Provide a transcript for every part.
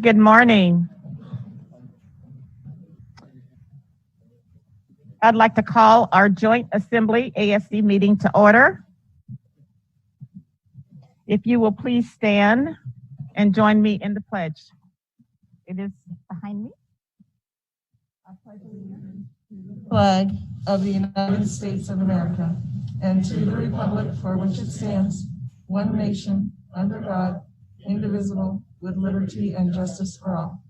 Good morning. I'd like to call our Joint Assembly ASD meeting to order. If you will please stand and join me in the pledge. It is behind me. Flag of the United States of America, and to the republic for which it stands, one nation, under God, indivisible, with liberty and justice for all.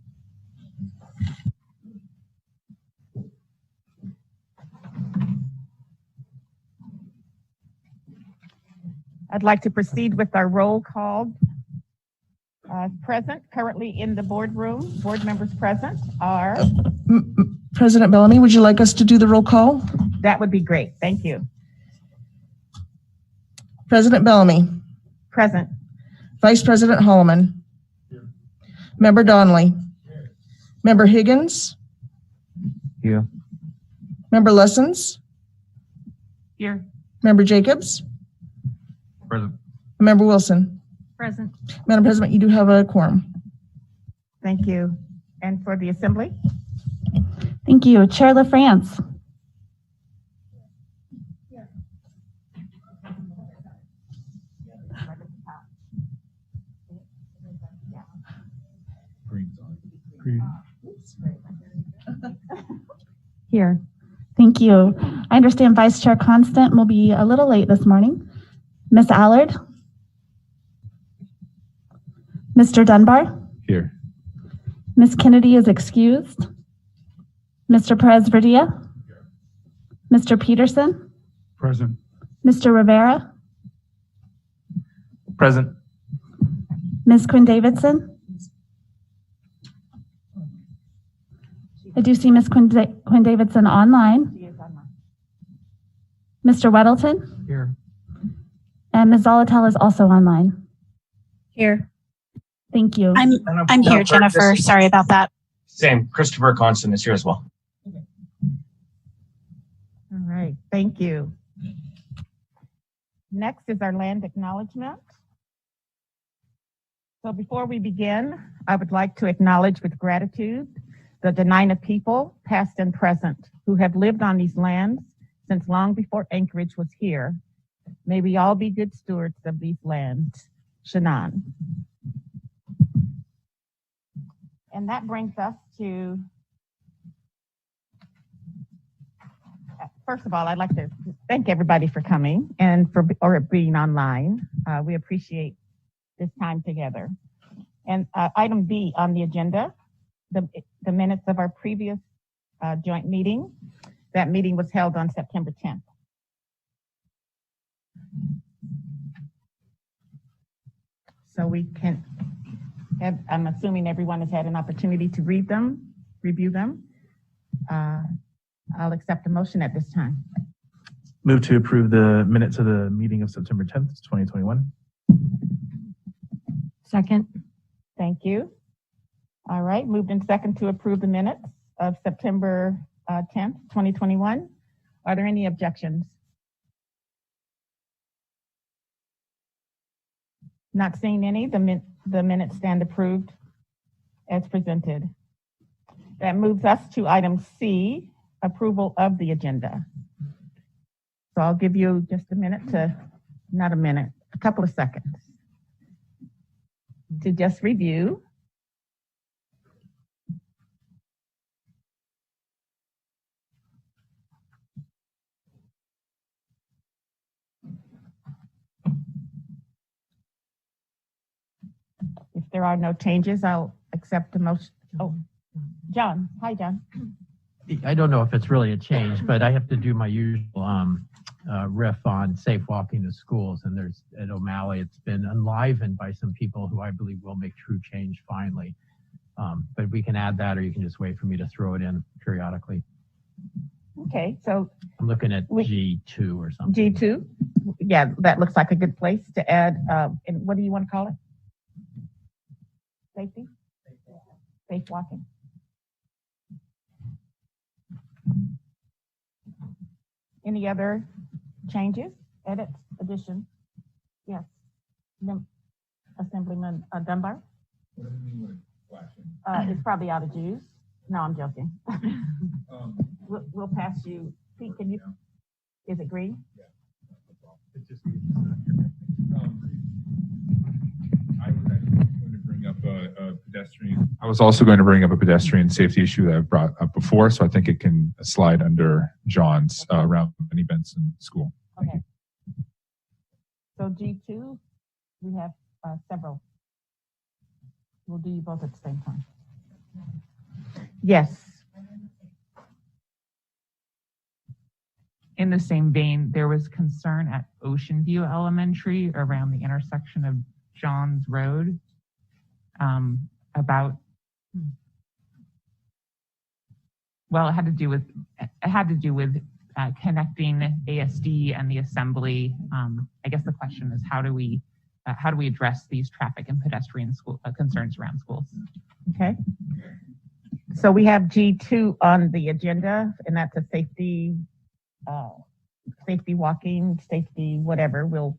I'd like to proceed with our roll call. Present, currently in the boardroom, board members present are... President Bellamy, would you like us to do the roll call? That would be great. Thank you. President Bellamy. Present. Vice President Holloman. Here. Member Donnelly. Here. Member Higgins. Here. Member Lessons. Here. Member Jacobs. Present. Member Wilson. Present. Madam President, you do have a quorum. Thank you. And for the Assembly? Thank you. Chair LaFrance. Here. Thank you. I understand Vice Chair Constant will be a little late this morning. Ms. Allard? Mr. Dunbar? Here. Ms. Kennedy is excused. Mr. Perez-Verdia? Mr. Peterson? Present. Mr. Rivera? Present. Ms. Quinn-Davidson? I do see Ms. Quinn-Davidson online. She is online. Mr. Weddleton? Here. And Ms. Zolotel is also online. Here. Thank you. I'm here, Jennifer. Sorry about that. Same. Christopher Constant is here as well. All right. Thank you. Next is our land acknowledgement. So before we begin, I would like to acknowledge with gratitude the Dena'ina people, past and present, who have lived on these lands since long before Anchorage was here. May we all be good stewards of these lands. Shannon. And that brings us to, first of all, I'd like to thank everybody for coming and for being online. We appreciate this time together. And item B on the agenda, the minutes of our previous joint meeting. That meeting was held on September 10th. So we can have, I'm assuming everyone has had an opportunity to read them, review them. I'll accept a motion at this time. Move to approve the minutes of the meeting of September 10th, 2021. Second. Thank you. All right, moved in second to approve the minutes of September 10th, 2021. Are there any objections? Not seeing any, the minutes stand approved as presented. That moves us to item C, approval of the agenda. So I'll give you just a minute to, not a minute, a couple of seconds to just review. If there are no changes, I'll accept the motion. Oh, John. Hi, John. I don't know if it's really a change, but I have to do my usual riff on safe walking to schools. And there's at O'Malley, it's been enlivened by some people who I believe will make true change finally. But we can add that, or you can just wait for me to throw it in periodically. Okay, so I'm looking at G2 or something. G2, yeah, that looks like a good place to add. And what do you want to call it? Safety? Safe walking. Any other changes, edits, additions? Yes. Assemblyman Dunbar? It's probably out of juice. No, I'm joking. We'll pass you. Pete, can you? Is it green? I was also going to bring up a pedestrian safety issue that I've brought up before, so I think it can slide under John's around Benny Benson School. Okay. So G2, we have several. We'll do you both at the same time. Yes. In the same vein, there was concern at Ocean View Elementary around the intersection of Johns Road about, well, it had to do with connecting ASD and the assembly. I guess the question is, how do we address these traffic and pedestrian school concerns around schools? Okay. So we have G2 on the agenda, and that's a safety walking, safety whatever. We'll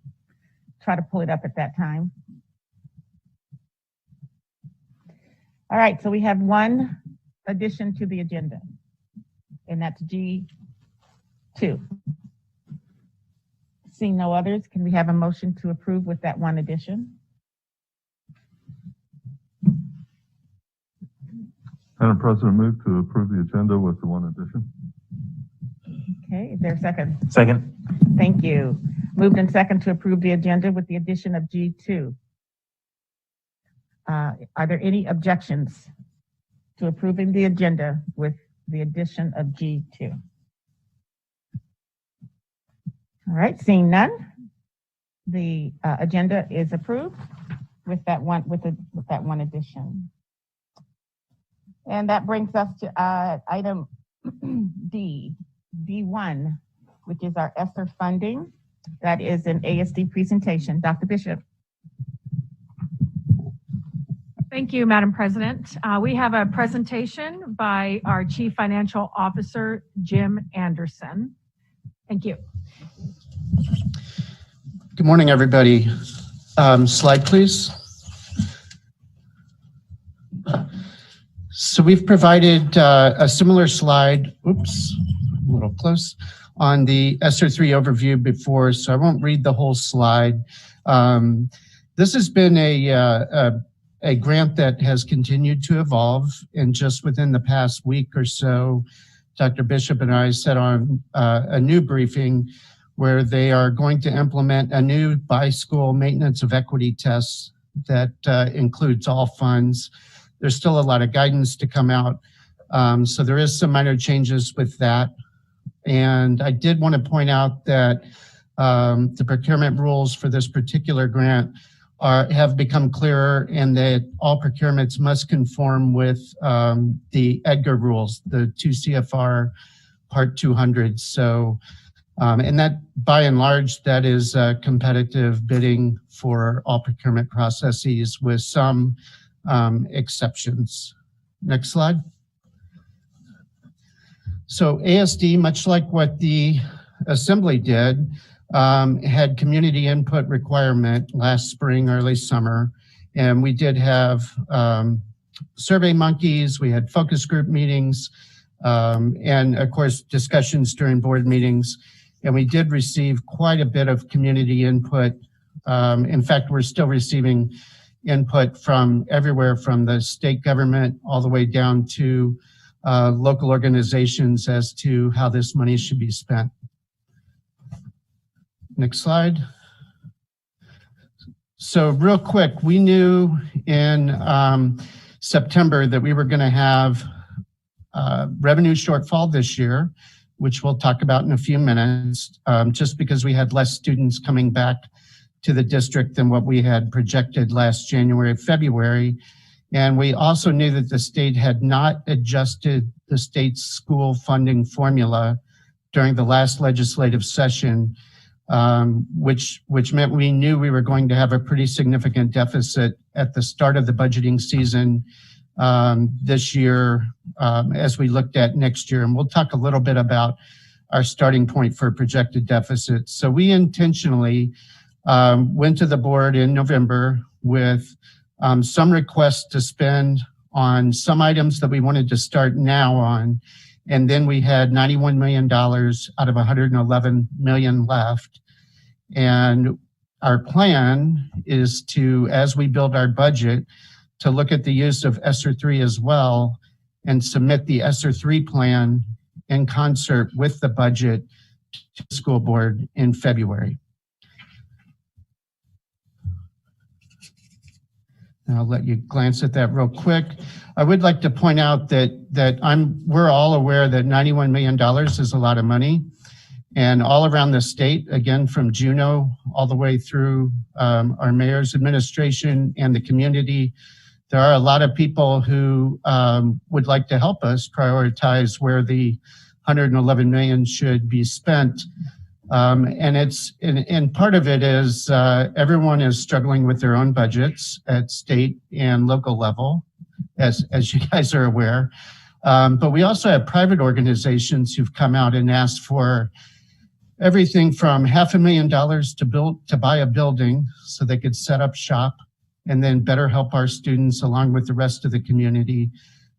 try to pull it up at that time. All right, so we have one addition to the agenda, and that's G2. Seeing no others, can we have a motion to approve with that one addition? Madam President, move to approve the agenda with the one addition. Okay, is there a second? Second. Thank you. Moved and second to approve the agenda with the addition of G2. Are there any objections to approving the agenda with the addition of G2? All right, seeing none, the agenda is approved with that one addition. And that brings us to item D1, which is our ESSER funding. That is an ASD presentation. Dr. Bishop. Thank you, Madam President. We have a presentation by our Chief Financial Officer, Jim Anderson. Thank you. Good morning, everybody. Slide, please. So we've provided a similar slide, oops, a little close, on the ESSER III overview before, so I won't read the whole slide. This has been a grant that has continued to evolve, and just within the past week or so, Dr. Bishop and I sat on a new briefing where they are going to implement a new by-school maintenance of equity test that includes all funds. There's still a lot of guidance to come out, so there is some minor changes with that. And I did want to point out that the procurement rules for this particular grant have become clearer, and that all procurements must conform with the EDGAR rules, the 2 CFR Part 200. So, and that by and large, that is competitive bidding for all procurement processes with some exceptions. Next slide. So ASD, much like what the Assembly did, had community input requirement last spring, early summer, and we did have survey monkeys, we had focus group meetings, and of course discussions during board meetings, and we did receive quite a bit of community input. In fact, we're still receiving input from everywhere, from the state government all the way down to local organizations as to how this money should be spent. Next slide. So real quick, we knew in September that we were going to have revenue shortfall this year, which we'll talk about in a few minutes, just because we had less students coming back to the district than what we had projected last January, February. And we also knew that the state had not adjusted the state's school funding formula during the last legislative session, which meant we knew we were going to have a pretty significant deficit at the start of the budgeting season this year as we looked at next year. And we'll talk a little bit about our starting point for projected deficits. So we intentionally went to the board in November with some requests to spend on some items that we wanted to start now on. And then we had $91 million out of $111 million left. And our plan is to, as we build our budget, to look at the use of ESSER III as well and submit the ESSER III plan in concert with the budget to the school board in February. And I'll let you glance at that real quick. I would like to point out that we're all aware that $91 million is a lot of money. And all around the state, again, from Juneau all the way through our mayor's administration and the community, there are a lot of people who would like to help us prioritize where the $111 million should be spent. And part of it is everyone is struggling with their own budgets at state and local level, as you guys are aware. But we also have private organizations who've come out and asked for everything from $500,000 to buy a building so they could set up shop and then better help our students along with the rest of the community,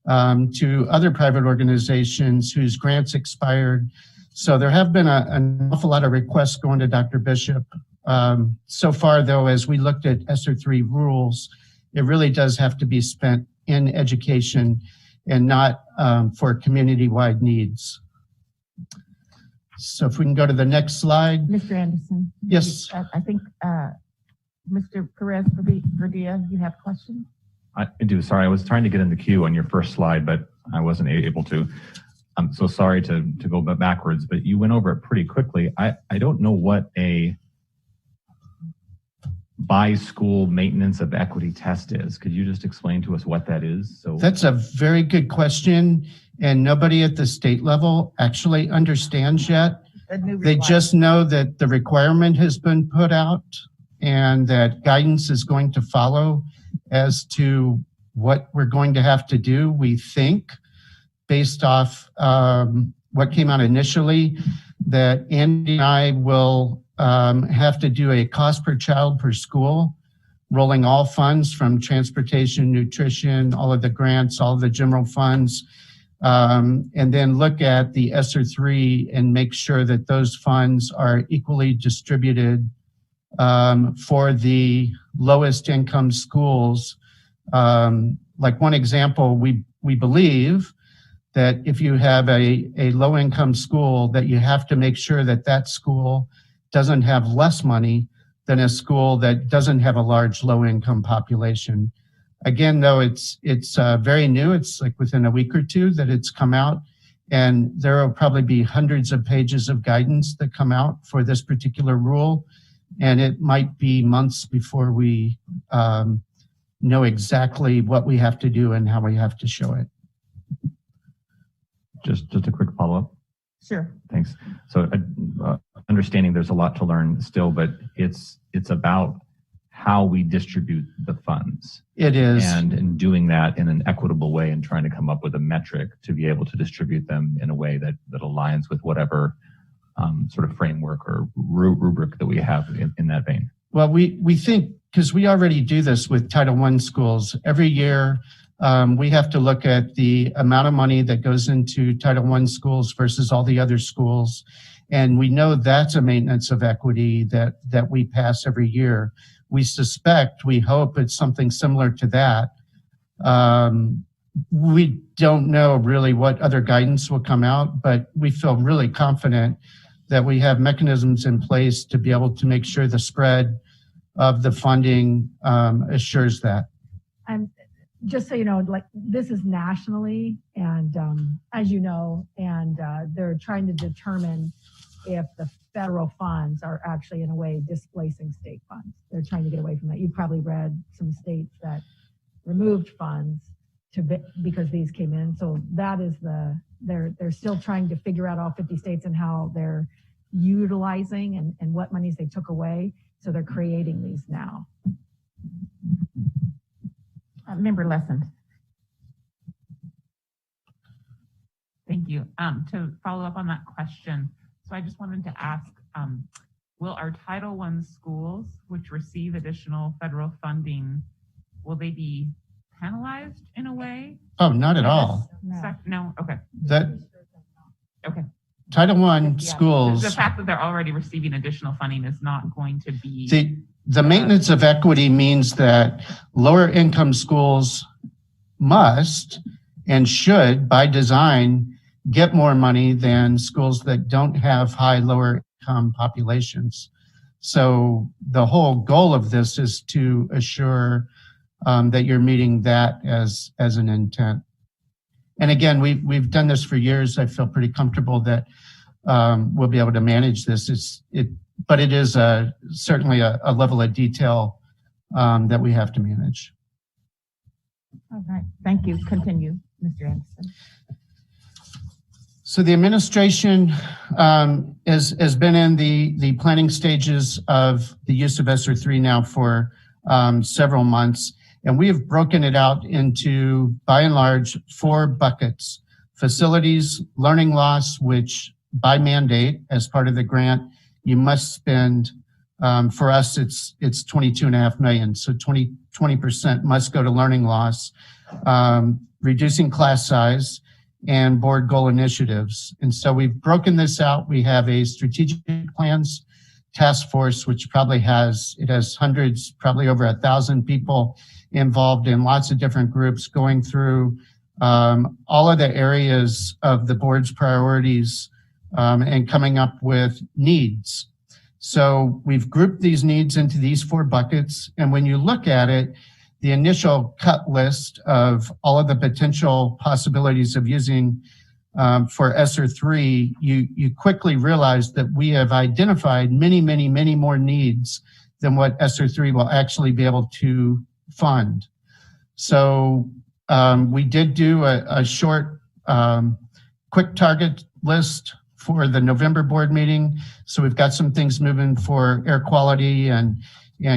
to other private organizations whose grants expired. So there have been an awful lot of requests going to Dr. Bishop. So far, though, as we looked at ESSER III rules, it really does have to be spent in education and not for community-wide needs. So if we can go to the next slide. Mr. Anderson? Yes. I think Mr. Perez-Verdilla, you have questions? I do. Sorry, I was trying to get in the queue on your first slide, but I wasn't able to. I'm so sorry to go backwards, but you went over it pretty quickly. I don't know what a by-school maintenance of equity test is. Could you just explain to us what that is? So that's a very good question, and nobody at the state level actually understands yet. They just know that the requirement has been put out and that guidance is going to follow as to what we're going to have to do, we think, based off what came out initially, that Andy and I will have to do a cost per child per school, rolling all funds from transportation, nutrition, all of the grants, all of the general funds, and then look at the ESSER III and make sure that those funds are equally distributed for the lowest income schools. Like one example, we believe that if you have a low income school, that you have to make sure that that school doesn't have less money than a school that doesn't have a large low income population. Again, though, it's very new. It's like within a week or two that it's come out, and there will probably be hundreds of pages of guidance that come out for this particular rule. And it might be months before we know exactly what we have to do and how we have to show it. just a quick follow-up. Sure. Thanks. So understanding there's a lot to learn still, but it's about how we distribute the funds. It is. And in doing that in an equitable way and trying to come up with a metric to be able to distribute them in a way that aligns with whatever sort of framework or rubric that we have in that vein. Well, we think, because we already do this with Title I schools, every year we have to look at the amount of money that goes into Title I schools versus all the other schools. And we know that's a maintenance of equity that we pass every year. We suspect, we hope it's something similar to that. We don't know really what other guidance will come out, but we feel really confident that we have mechanisms in place to be able to make sure the spread of the funding assures that. Just so you know, like this is nationally, and as you know, and they're trying to determine if the federal funds are actually in a way displacing state funds. They're trying to get away from that. You probably read some states that removed funds because these came in. So that is they're still trying to figure out all 50 states and how they're utilizing and what monies they took away. So they're creating these now. Member Lessons. Thank you. To follow up on that question, so I just wanted to ask, will our Title I schools, which receive additional federal funding, will they be penalized in a way? Oh, not at all. No. Okay. Okay. Title I The schools, fact that they're already receiving additional funding is not going to be. the maintenance of equity means that lower income schools must and should, by design, get more money than schools that don't have high lower income populations. So the whole goal of this is to assure that you're meeting that as an intent. And again, we've done this for years. I feel pretty comfortable that we'll be able to manage this. But it is certainly a level of detail that we have to manage. All right. Thank you. Continue, Mr. Anderson. So the administration has been in the planning stages of the use of ESSER III now for several months. And we have broken it out into, by and large, 4 buckets: facilities, learning loss, which by mandate, as part of the grant, you must spend, for us, it's 22.5 million. So 20% must go to learning loss, reducing class size, and board goal initiatives. And so we've broken this out. We have a strategic plans task force, which probably has hundreds, probably over 1,000 people involved in lots of different groups going through all of the areas of the board's priorities and coming up with needs. So we've grouped these needs into these 4 buckets. And when you look at it, the initial cut list of all of the potential possibilities of using for ESSER III, you quickly realize that we have identified many, many, many more needs than what ESSER III will actually be able to fund. So we did do a short, quick target list for the November board meeting. So we've got some things moving for air quality and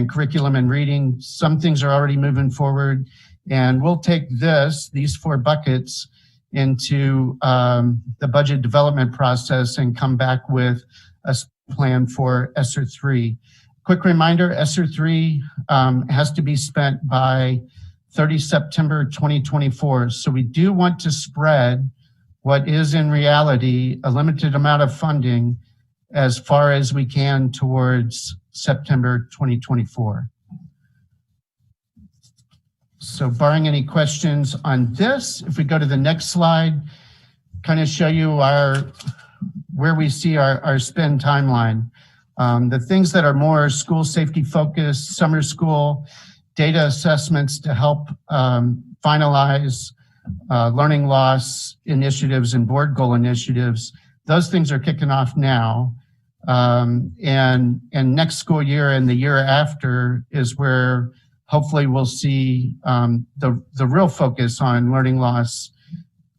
curriculum and reading. Some things are already moving forward. And we'll take these 4 buckets into the budget development process and come back with a plan for ESSER III. Quick reminder, ESSER III has to be spent by 30 September 2024. So we do want to spread what is in reality a limited amount of funding as far as we can towards September 2024. So barring any questions on this, if we go to the next slide, kind of show you where we see our spend timeline. The things that are more school safety focused, summer school, data assessments to help finalize learning loss initiatives and board goal initiatives, those things are kicking off now. And next school year and the year after is where hopefully we'll see the real focus on learning loss.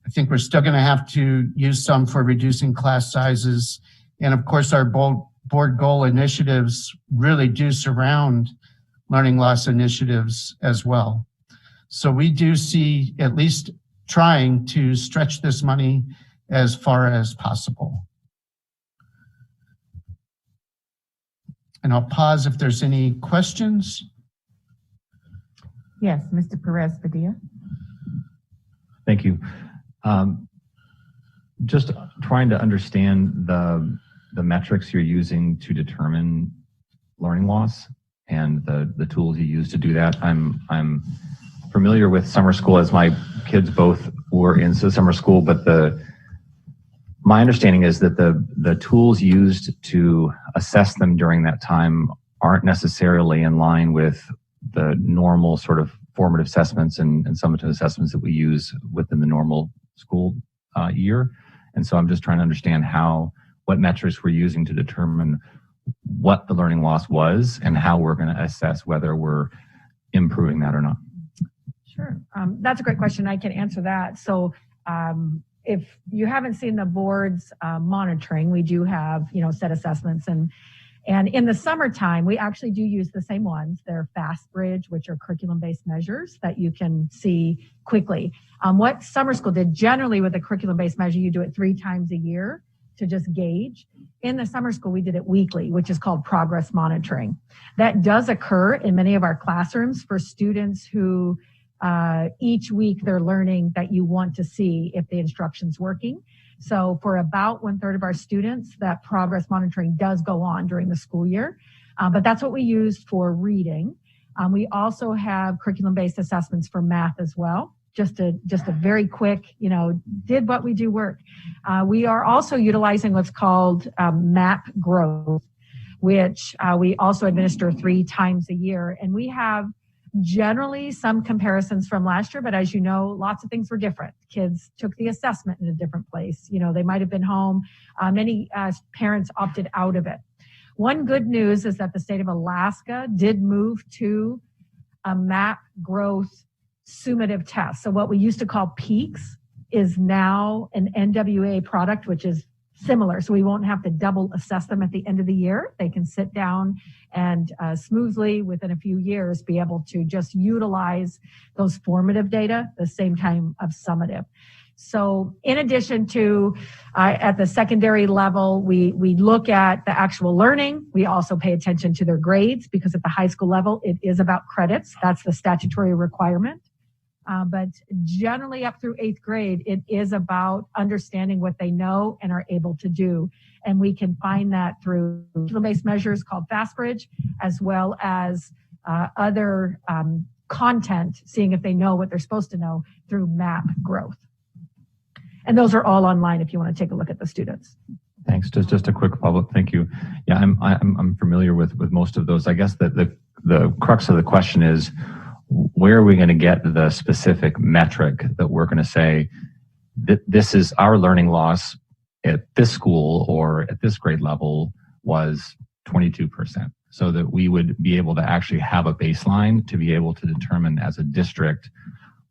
I think we're still going to have to use some for reducing class sizes. And of course, our board goal initiatives really do surround learning loss initiatives as well. So we do see at least trying to stretch this money as far as possible. And I'll pause if there's any questions. Yes, Mr. Perez-Padilla. Thank you. Just trying to understand the metrics you're using to determine learning loss and the tools you use to do that. I'm familiar with summer school as my kids both were in summer school, but my understanding is that the tools used to assess them during that time aren't necessarily in line with the normal sort of formative assessments and summative assessments that we use within the normal school year. And so I'm just trying to understand what metrics we're using to determine what the learning loss was and how we're going to assess whether we're improving that or not. Sure. That's a great question. I can answer that. So if you haven't seen the board's monitoring, we do have, set assessments. And in the summertime, we actually do use the same ones. They're FastBridge, which are curriculum-based measures that you can see quickly. What summer school did generally with a curriculum-based measure, you do it 3 times a year. to just gauge. In the summer school, we did it weekly, which is called progress monitoring. That does occur in many of our classrooms for students who each week they're learning that you want to see if the instruction's working. So for about 1/3 of our students, that progress monitoring does go on during the school year. But that's what we use for reading. We also have curriculum-based assessments for math as well. Just a very quick, did what we do work. We are also utilizing what's called MAP growth, which we also administer 3 times a year. And we have generally some comparisons from last year, but as you know, lots of things were different. Kids took the assessment in a different place. They might have been home. Many parents opted out of it. One good news is that the state of Alaska did move to a MAP growth summative test. So what we used to call peaks is now an NWA product, which is similar. So we won't have to double assess them at the end of the year. They can sit down and smoothly within a few years be able to just utilize those formative data the same time of summative. So in addition to at the secondary level, we look at the actual learning. We also pay attention to their grades because at the high school level, it is about credits. That's the statutory requirement. But generally up through 8th grade, it is about understanding what they know and are able to do. And we can find that through curriculum-based measures called FastBridge, as well as other content, seeing if they know what they're supposed to know through MAP growth. And those are all online if you want to take a look at the students. Thanks. Just a quick follow-up. Thank you. Yeah, I'm familiar with most of those. I guess that the crux of the question is, where are we going to get the specific metric that we're going to say that this is our learning loss at this school or at this grade level was 22%, so that we would be able to actually have a baseline to be able to determine as a district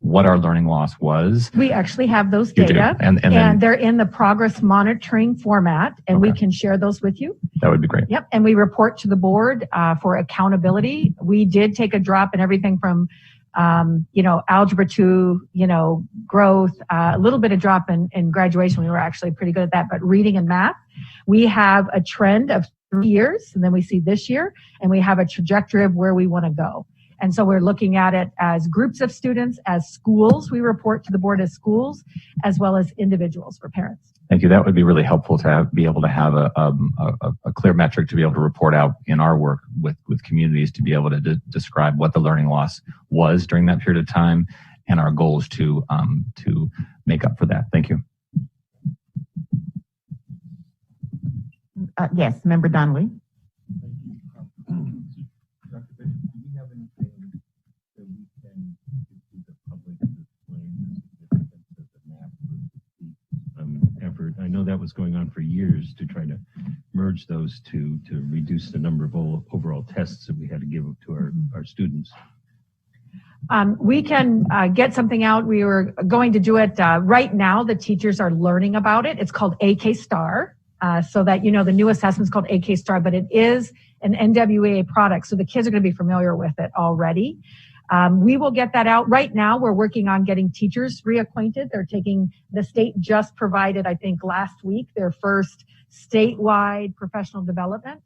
what our learning loss was. We actually have those data, and they're in the progress monitoring format, and we can share those with you. That would be great. Yep, and we report to the board for accountability. We did take a drop in everything from, algebra to, growth, a little bit of drop in graduation. We were actually pretty good at that, but reading and math, we have a trend of 3 years, and then we see this year, and we have a trajectory of where we want to go. And so we're looking at it as groups of students, as schools. We report to the board as schools, as well as individuals for parents. Thank you. That would be really helpful to be able to have a clear metric to be able to report out in our work with communities, to be able to describe what the learning loss was during that period of time and our goals to make up for that. Thank you. Yes, Member Donnelly. I know that was going on for years to try to merge those two to reduce the number of overall tests that we had to give to our students. We can get something out. We were going to do it right now. The teachers are learning about it. It's called AK Star. So that, the new assessment is called AK Star, but it is an NWA product. So the kids are going to be familiar with it already. We will get that out. Right now, we're working on getting teachers reacquainted. The state just provided, I think last week, their first statewide professional development.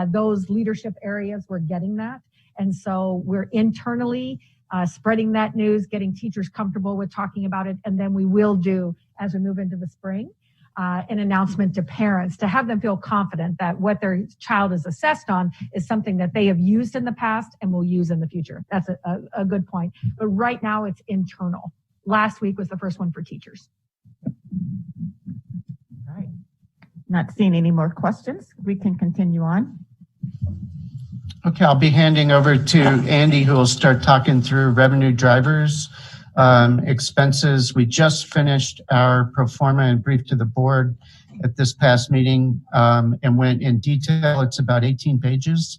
Those leadership areas, we're getting that. And so we're internally spreading that news, getting teachers comfortable with talking about it. And then we will do, as we move into the spring, an announcement to parents to have them feel confident that what their child is assessed on is something that they have used in the past and will use in the future. That's a good point. But right now it's internal. Last week was the first one for teachers. All right. Not seeing any more questions. We can continue on. Okay, I'll be handing over to Andy, who will start talking through revenue drivers. Expenses. We just finished our pro forma and brief to the board at this past meeting and went in detail. It's about 18 pages.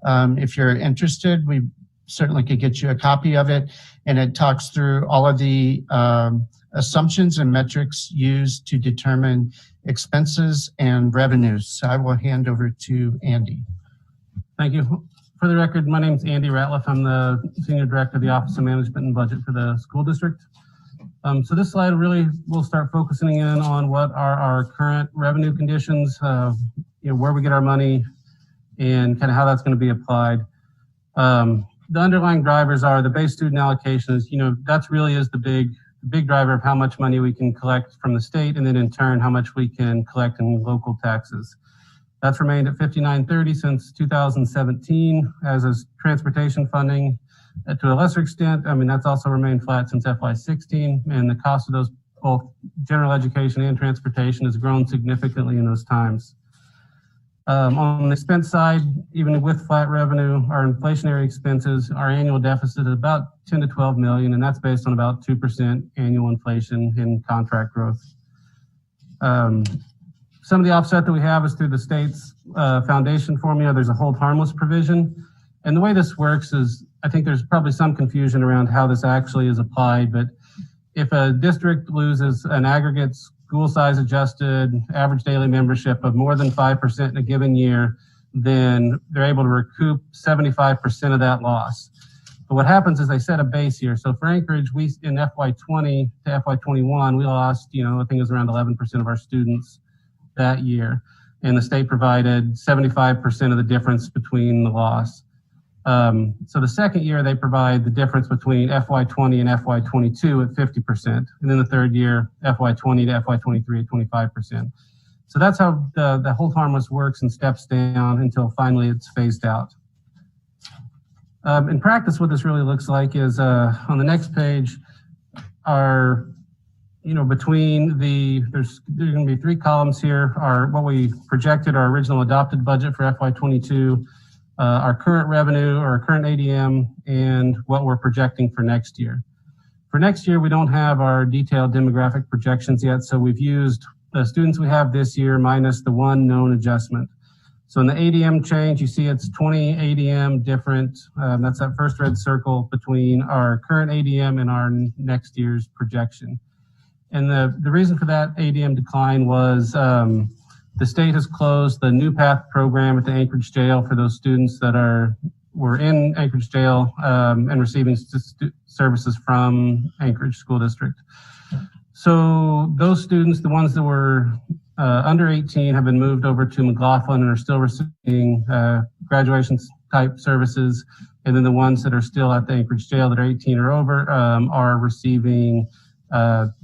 If you're interested, we certainly could get you a copy of it. And it talks through all of the assumptions and metrics used to determine expenses and revenues. So I will hand over to Andy. Thank you. For the record, my name is Andy Ratliff. I'm the Senior Director of the Office of Management and Budget for the school district. So this slide really will start focusing in on what are our current revenue conditions, where we get our money, and kind of how that's going to be applied. The underlying drivers are the base student allocations. That's really is the big driver of how much money we can collect from the state, and then in turn how much we can collect in local taxes. That's remained at $59.30 since 2017, as is transportation funding. To a lesser extent, that's also remained flat since FY16, and the cost of those, both general education and transportation, has grown significantly in those times. On the expense side, even with flat revenue, our inflationary expenses, our annual deficit is about 10 to 12 million, and that's based on about 2% annual inflation in contract growth. Some of the offset that we have is through the state's foundation formula. There's a hold harmless provision. And the way this works is, I think there's probably some confusion around how this actually is applied, but if a district loses an aggregate school size adjusted average daily membership of more than 5% in a given year, then they're able to recoup 75% of that loss. But what happens is they set a base year. So for Anchorage, we in FY20 to FY21, we lost, I think it was around 11% of our students that year. And the state provided 75% of the difference between the loss. So the second year, they provide the difference between FY20 and FY22 at 50%. And then the third year, FY20 to FY23 at 25%. So that's how the hold harmless works and steps down until finally it's phased out. In practice, what this really looks like is on the next page, between there's going to be 3 columns here, are what we projected our original adopted budget for FY22, our current revenue, or our current ADM, and what we're projecting for next year. For next year, we don't have our detailed demographic projections yet, so we've used the students we have this year minus the one known adjustment. So in the ADM change, you see it's 20 ADM different. That's that first red circle between our current ADM and our next year's projection. And the reason for that ADM decline was the state has closed the New Path program at the Anchorage jail for those students that were in Anchorage jail and receiving services from Anchorage School District. So those students, the ones that were under 18, have been moved over to McLaughlin and are still receiving graduation type services. And then the ones that are still at the Anchorage jail that are 18 or over are receiving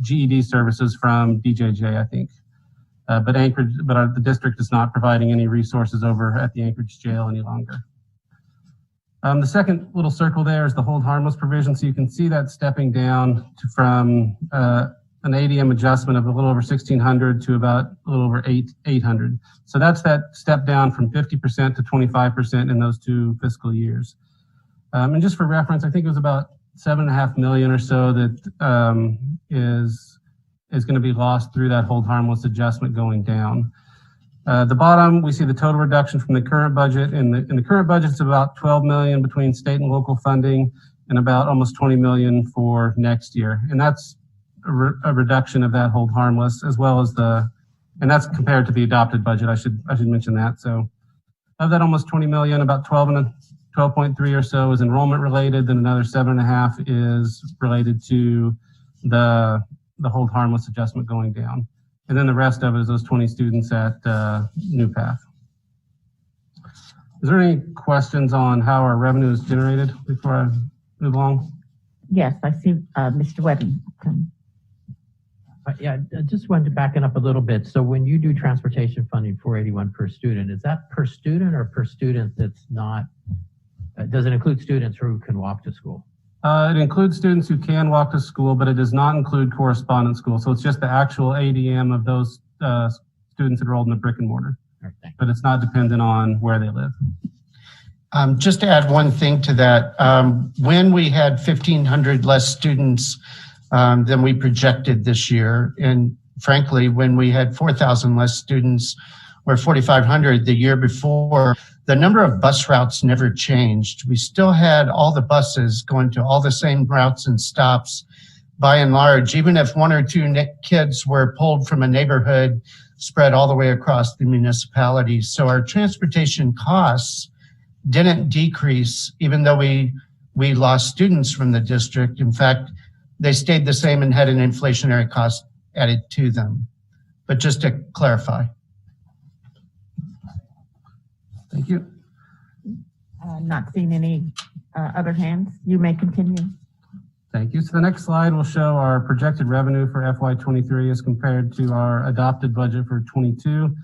GED services from DJJ, I think. But the district is not providing any resources over at the Anchorage jail any longer. The second little circle there is the hold harmless provision. So you can see that stepping down from an ADM adjustment of a little over 1,600 to about a little over 800. So that's that step down from 50% to 25% in those 2 fiscal years. And just for reference, I think it was about $7.5 million or so that is going to be lost through that hold harmless adjustment going down. The bottom, we see the total reduction from the current budget. In the current budget, it's about $12 million between state and local funding, and about almost $20 million for next year. And that's a reduction of that hold harmless, as well as and that's compared to the adopted budget. I should mention that. So of that almost $20 million, about 12.3 or so is enrollment related, then another 7.5 is related to the hold harmless adjustment going down. And then the rest of it is those 20 students at New Path. Is there any questions on how our revenue is generated before I move along? Yes, I see Mr. Webbing. Yeah, I just wanted to back it up a little bit. So when you do transportation funding, $481 per student, is that per student or per student that's not, does it include students who can walk to school? It includes students who can walk to school, but it does not include correspondence school. So it's just the actual ADM of those students enrolled in the brick and mortar. Okay. But it's not dependent on where they live. Just to add one thing to that, when we had 1,500 less students than we projected this year, and frankly, when we had 4,000 less students or 4,500 the year before, the number of bus routes never changed. We still had all the buses going to all the same routes and stops by and large, even if 1 or 2 kids were pulled from a neighborhood spread all the way across the municipality. So our transportation costs didn't decrease, even though we lost students from the district. In fact, they stayed the same and had an inflationary cost added to them. But just to clarify. Thank you. Not seeing any other hands. You may continue. Thank you. So the next slide will show our projected revenue for FY23 as compared to our adopted budget for 22.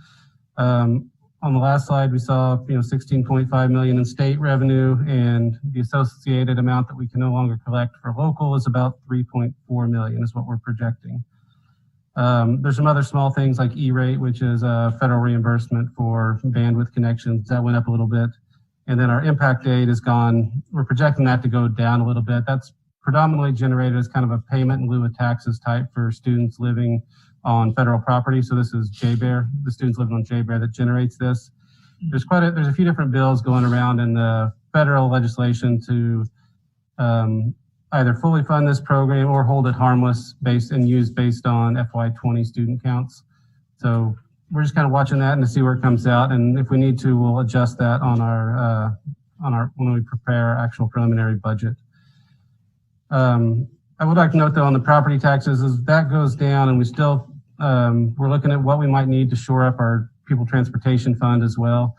On the last slide, we saw 16.5 million in state revenue, and the associated amount that we can no longer collect for local is about 3.4 million is what we're projecting. There's some other small things like E-rate, which is a federal reimbursement for bandwidth connections. That went up a little bit. And then our impact aid is gone. We're projecting that to go down a little bit. That's predominantly generated as kind of a payment in lieu of taxes type for students living on federal property. So this is JBEAR, the students living on JBEAR that generates this. There's a few different bills going around in the federal legislation to either fully fund this program or hold it harmless based on FY20 student counts. So we're just kind of watching that and to see where it comes out. And if we need to, we'll adjust that on our when we prepare our actual preliminary budget. I would like to note though on the property taxes is that goes down, and we still we're looking at what we might need to shore up our pupil transportation fund as well.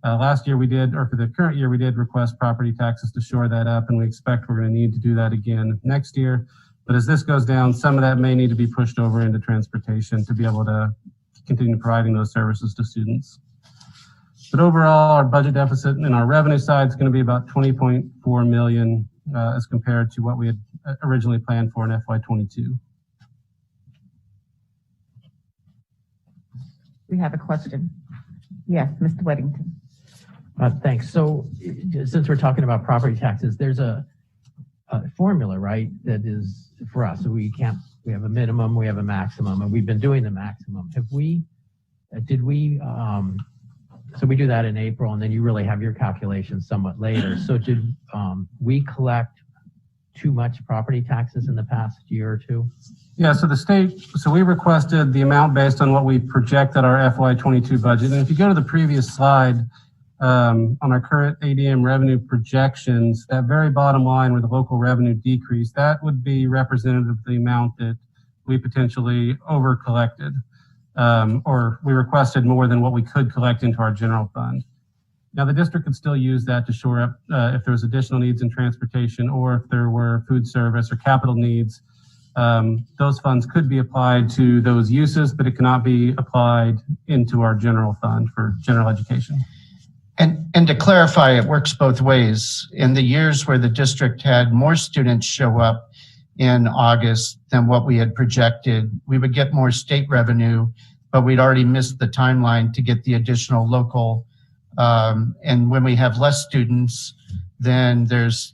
Last year we did, or for the current year, we did request property taxes to shore that up, and we expect we're going to need to do that again next year. But as this goes down, some of that may need to be pushed over into transportation to be able to continue providing those services to students. But overall, our budget deficit in our revenue side is going to be about 20.4 million as compared to what we had originally planned for in FY22. We have a question. Yes, Mr. Weddington. Thanks. So since we're talking about property taxes, there's a formula, right, that is for us. So we have a minimum, we have a maximum, and we've been doing the maximum. So we do that in April, and then you really have your calculations somewhat later. So did we collect too much property taxes in the past year or two? Yeah, so we requested the amount based on what we project at our FY22 budget. And if you go to the previous slide, on our current ADM revenue projections, that very bottom line where the local revenue decrease, that would be representative of the amount that we potentially over collected, or we requested more than what we could collect into our general fund. Now the district could still use that to shore up if there was additional needs in transportation, or if there were food service or capital needs. Those funds could be applied to those uses, but it cannot be applied into our general fund for general education. And to clarify, it works both ways. In the years where the district had more students show up in August than what we had projected, we would get more state revenue, but we'd already missed the timeline to get the additional local. And when we have less students, then there's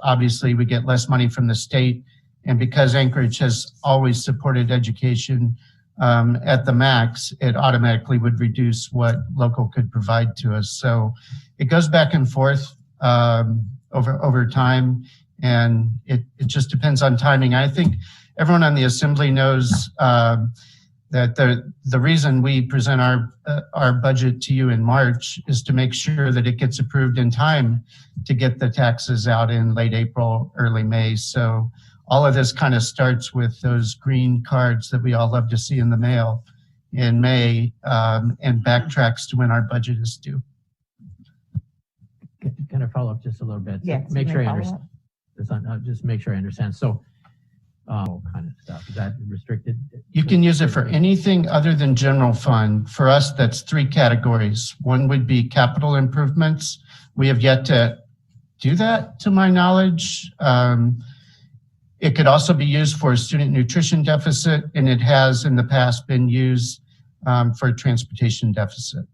obviously we get less money from the state. And because Anchorage has always supported education at the max, it automatically would reduce what local could provide to us. So it goes back and forth over time, and it just depends on timing. I think everyone on the assembly knows that the reason we present our budget to you in March is to make sure that it gets approved in time to get the taxes out in late April, early May. So all of this kind of starts with those green cards that we all love to see in the mail in May, and backtracks to when our budget is due. Can I follow up just a little bit? Yes. Make sure I understand. Just make sure I understand. So, kind of stuff, is that restricted? You can use it for anything other than general fund. For us, that's three categories. One would be capital improvements. We have yet to do that, to my knowledge. It could also be used for a student nutrition deficit, and it has in the past been used for a transportation deficit.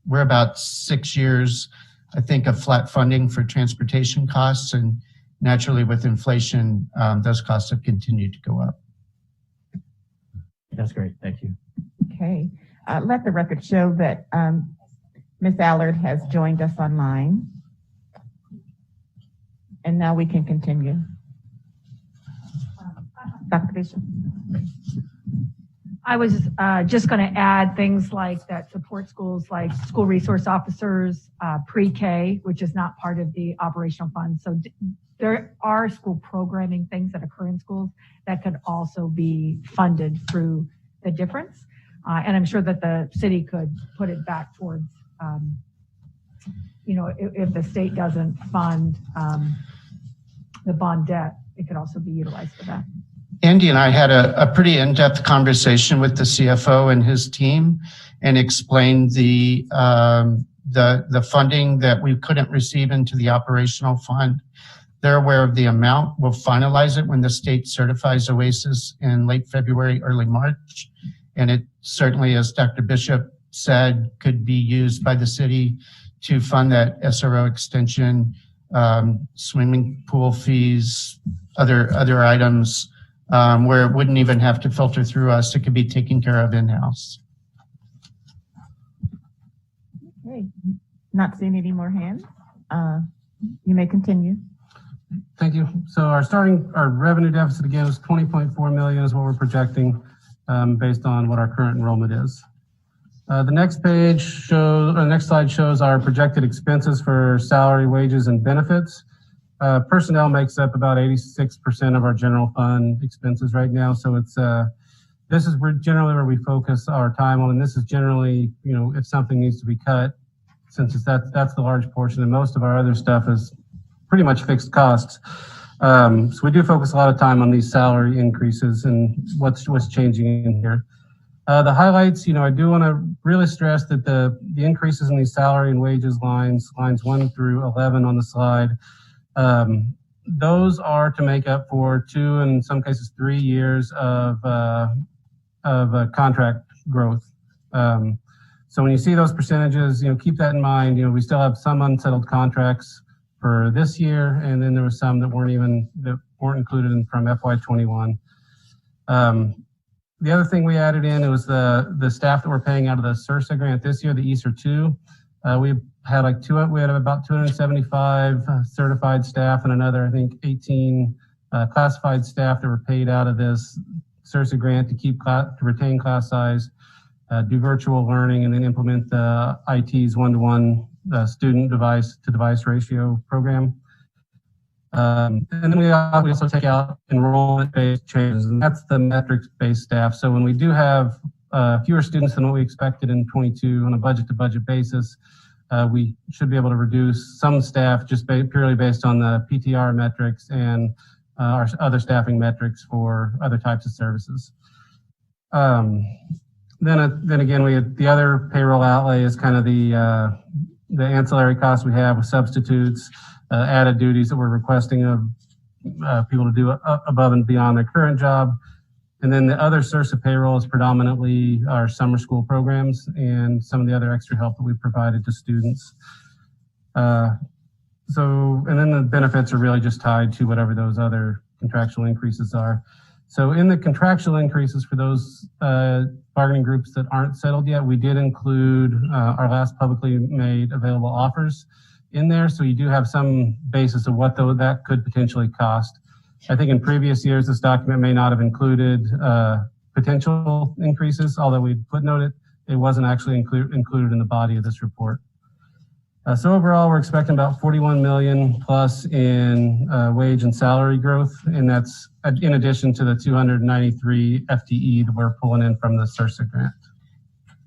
We're about 6 years, I think, of flat funding for transportation costs, and naturally with inflation, those costs have continued to go up. That's great, thank you. Okay, let the record show that Ms. Allard has joined us online. And now we can continue. Dr. Bishop. I was just going to add things like that support schools like school resource officers, pre-K, which is not part of the operational fund. So there are school programming things that occur in schools that could also be funded through the difference. And I'm sure that the city could put it back towards, if the state doesn't fund the bond debt, it could also be utilized for that. Andy and I had a pretty in-depth conversation with the CFO and his team and explained the funding that we couldn't receive into the operational fund. They're aware of the amount. We'll finalize it when the state certifies OASIS in late February, early March. And it certainly, as Dr. Bishop said, could be used by the city to fund that SRO extension, swimming pool fees, other items where it wouldn't even have to filter through us. It could be taken care of in-house. Okay, not seeing any more hands. You may continue. Thank you. So our revenue deficit again is 20.4 million is what we're projecting based on what our current enrollment is. The next slide shows our projected expenses for salary, wages, and benefits. Personnel makes up about 86% of our general fund expenses right now. So this is generally where we focus our time on, and this is generally, if something needs to be cut, since that's the large portion, and most of our other stuff is pretty much fixed costs. So we do focus a lot of time on these salary increases and what's changing in here. The highlights, I do want to really stress that the increases in these salary and wages lines 1 through 11 on the slide, those are to make up for 2, and in some cases 3 years of contract growth. So when you see those percentages, keep that in mind. We still have some unsettled contracts for this year, and then there was some that weren't included from FY21. The other thing we added in, it was the staff that we're paying out of the SRSA grant this year, the ESSER II. We had about 275 certified staff and another, I think, 18 classified staff that were paid out of this SRSA grant to retain class size, do virtual learning, and then implement the IT's one-to-one student device to device ratio program. And then we also take out enrollment-based changes, and that's the metrics-based staff. So when we do have fewer students than what we expected in 22 on a budget-to-budget basis, we should be able to reduce some staff just purely based on the PTR metrics and our other staffing metrics for other types of services. Then again, we had the other payroll outlay is kind of the ancillary costs we have with substitutes, added duties that we're requesting of people to do above and beyond their current job. And then the other source of payroll is predominantly our summer school programs and some of the other extra help that we provided to students. And then the benefits are really just tied to whatever those other contractual increases are. So in the contractual increases for those bargaining groups that aren't settled yet, we did include our last publicly made available offers in there. So you do have some basis of what that could potentially cost. I think in previous years, this document may not have included potential increases, although we footnoted it wasn't actually included in the body of this report. So overall, we're expecting about 41 million plus in wage and salary growth, and that's in addition to the 293 FTE that we're pulling in from the SRSA grant.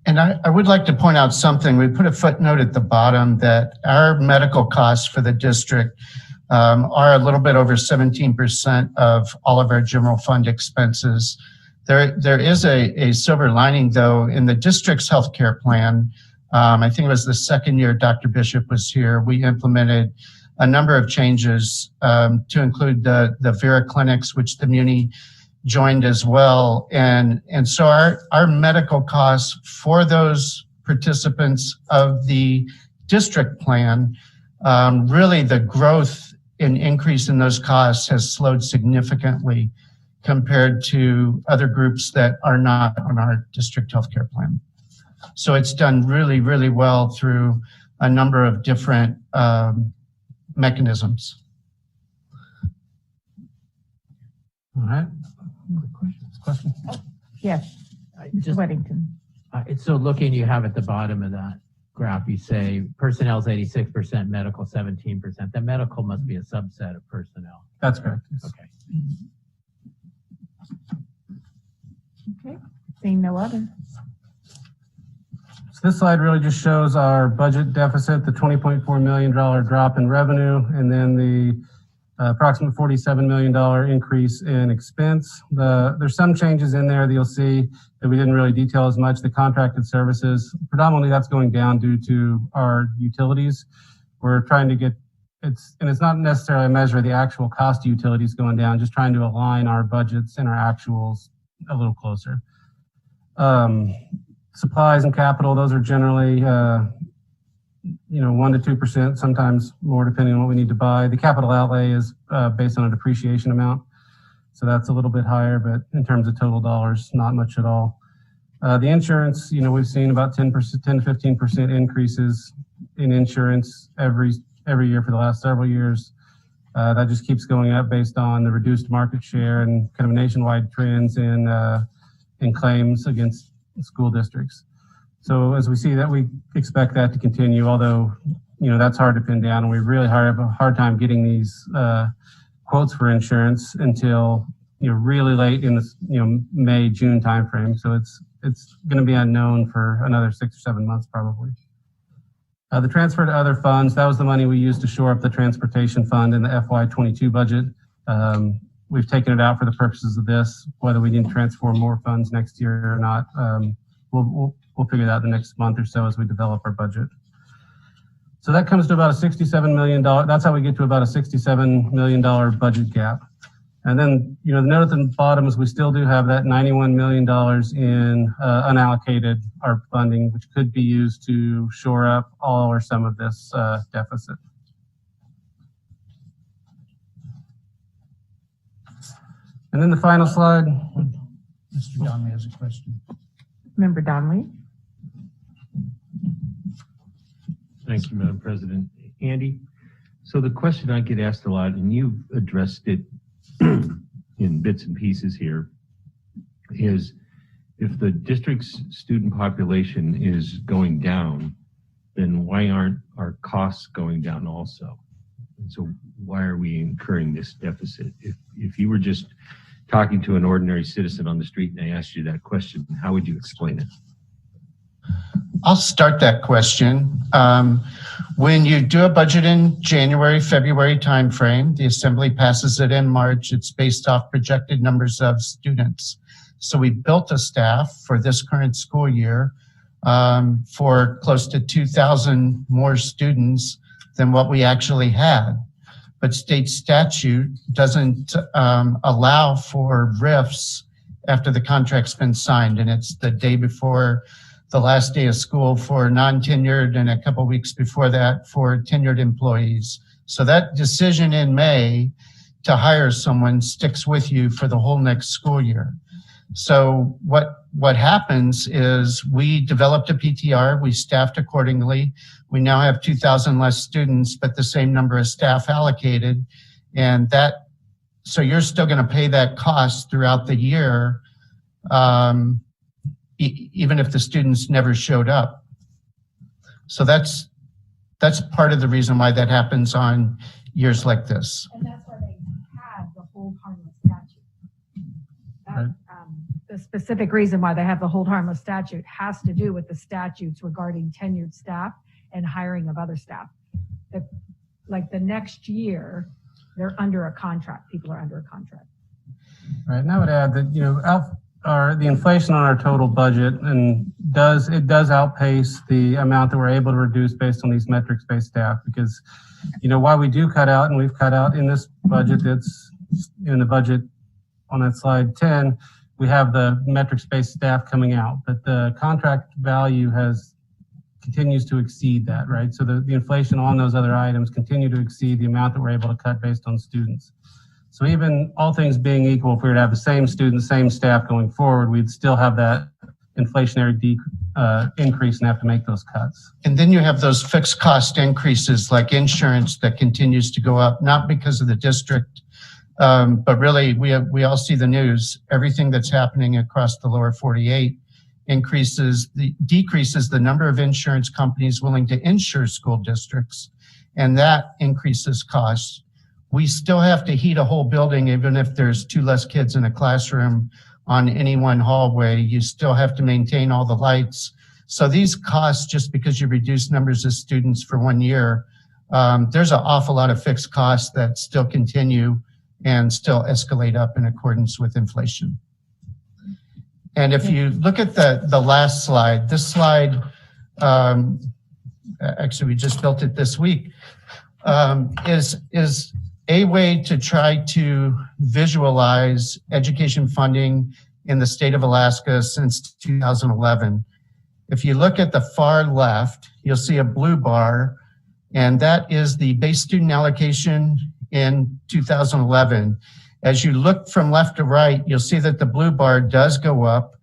And I would like to point out something. We put a footnote at the bottom that our medical costs for the district are a little bit over 17% of all of our general fund expenses. There is a silver lining, though, in the district's healthcare plan. I think it was the second year Dr. Bishop was here. We implemented a number of changes to include the Vera clinics, which the Muni joined as well. And so our medical costs for those participants of the district plan, really the growth and increase in those costs has slowed significantly compared to other groups that are not on our district healthcare plan. So it's done really, really well through a number of different mechanisms. All right. Question? Yes, Mr. Weddington. So looking, you have at the bottom of that graph, you say personnel's 86%, medical 17%. That medical must be a subset of personnel. That's correct. Okay. Okay, seeing no other. So this slide really just shows our budget deficit, the $20.4 million drop in revenue, and then the approximate $47 million increase in expense. There's some changes in there that you'll see that we didn't really detail as much. The contracted services, predominantly that's going down due to our utilities. We're trying to get, it's not necessarily a measure of the actual cost of utilities going down, just trying to align our budgets and our actuals a little closer. Supplies and capital, those are generally 1 to 2%, sometimes more depending on what we need to buy. The capital outlay is based on a depreciation amount, so that's a little bit higher, but in terms of total dollars, not much at all. The insurance, we've seen about 10 to 15% increases in insurance every year for the last several years. That just keeps going up based on the reduced market share and kind of nationwide trends in claims against school districts. So as we see that, we expect that to continue, although, that's hard to pin down, and we really have a hard time getting these quotes for insurance until, really late in the, May, June timeframe. So it's going to be unknown for another 6 or 7 months probably. The transfer to other funds, that was the money we used to shore up the transportation fund in the FY22 budget. We've taken it out for the purposes of this. Whether we need to transfer more funds next year or not, we'll figure that out the next month or so as we develop our budget. So that comes to about a $67 million. That's how we get to about a $67 million budget gap. And then, the note at the bottom is we still do have that $91 million in unallocated ARP funding, which could be used to shore up all or some of this deficit. And then the final slide. Mr. Donnelly has a question. Member Donnelly. Thank you, Madam President. Andy, so the question I get asked a lot, and you've addressed it in bits and pieces here, is if the district's student population is going down, then why aren't our costs going down also? And so why are we incurring this deficit? If you were just talking to an ordinary citizen on the street and they asked you that question, how would you explain it? I'll start that question. When you do a budget in January, February timeframe, the Assembly passes it in March. It's based off projected numbers of students. So we built a staff for this current school year for close to 2,000 more students than what we actually had. But state statute doesn't allow for RIFs after the contract's been signed, and it's the day before the last day of school for non-tenured and a couple weeks before that for tenured employees. So that decision in May to hire someone sticks with you for the whole next school year. So what happens is we developed a PTR, we staffed accordingly. We now have 2,000 less students, but the same number of staff allocated. And so you're still going to pay that cost throughout the year, even if the students never showed up. So that's part of the reason why that happens on years like this. And that's why they had the hold harmless statute. The specific reason why they have the hold harmless statute has to do with the statutes regarding tenured staff and hiring of other staff. Like the next year, they're under a contract. People are under a contract. Right, and I would add that the inflation on our total budget it does outpace the amount that we're able to reduce based on these metrics-based staff, because while we do cut out, and we've cut out in this budget, that's in the budget on that slide 10, we have the metrics-based staff coming out, but the contract value continues to exceed that, right? So the inflation on those other items continue to exceed the amount that we're able to cut based on students. So even all things being equal, if we were to have the same students, same staff going forward, we'd still have that inflationary increase and have to make those cuts. And then you have those fixed cost increases like insurance that continues to go up, not because of the district, but really we all see the news. Everything that's happening across the lower 48 decreases the number of insurance companies willing to insure school districts, and that increases costs. We still have to heat a whole building, even if there's 2 less kids in a classroom on any one hallway. You still have to maintain all the lights. So these costs, just because you reduce numbers of students for 1 year, there's an awful lot of fixed costs that still continue and still escalate up in accordance with inflation. And if you look at the last slide, this slide, actually we just built it this week, is a way to try to visualize education funding in the state of Alaska since 2011. If you look at the far left, you'll see a blue bar, and that is the base student allocation in 2011. As you look from left to right, you'll see that the blue bar does go up.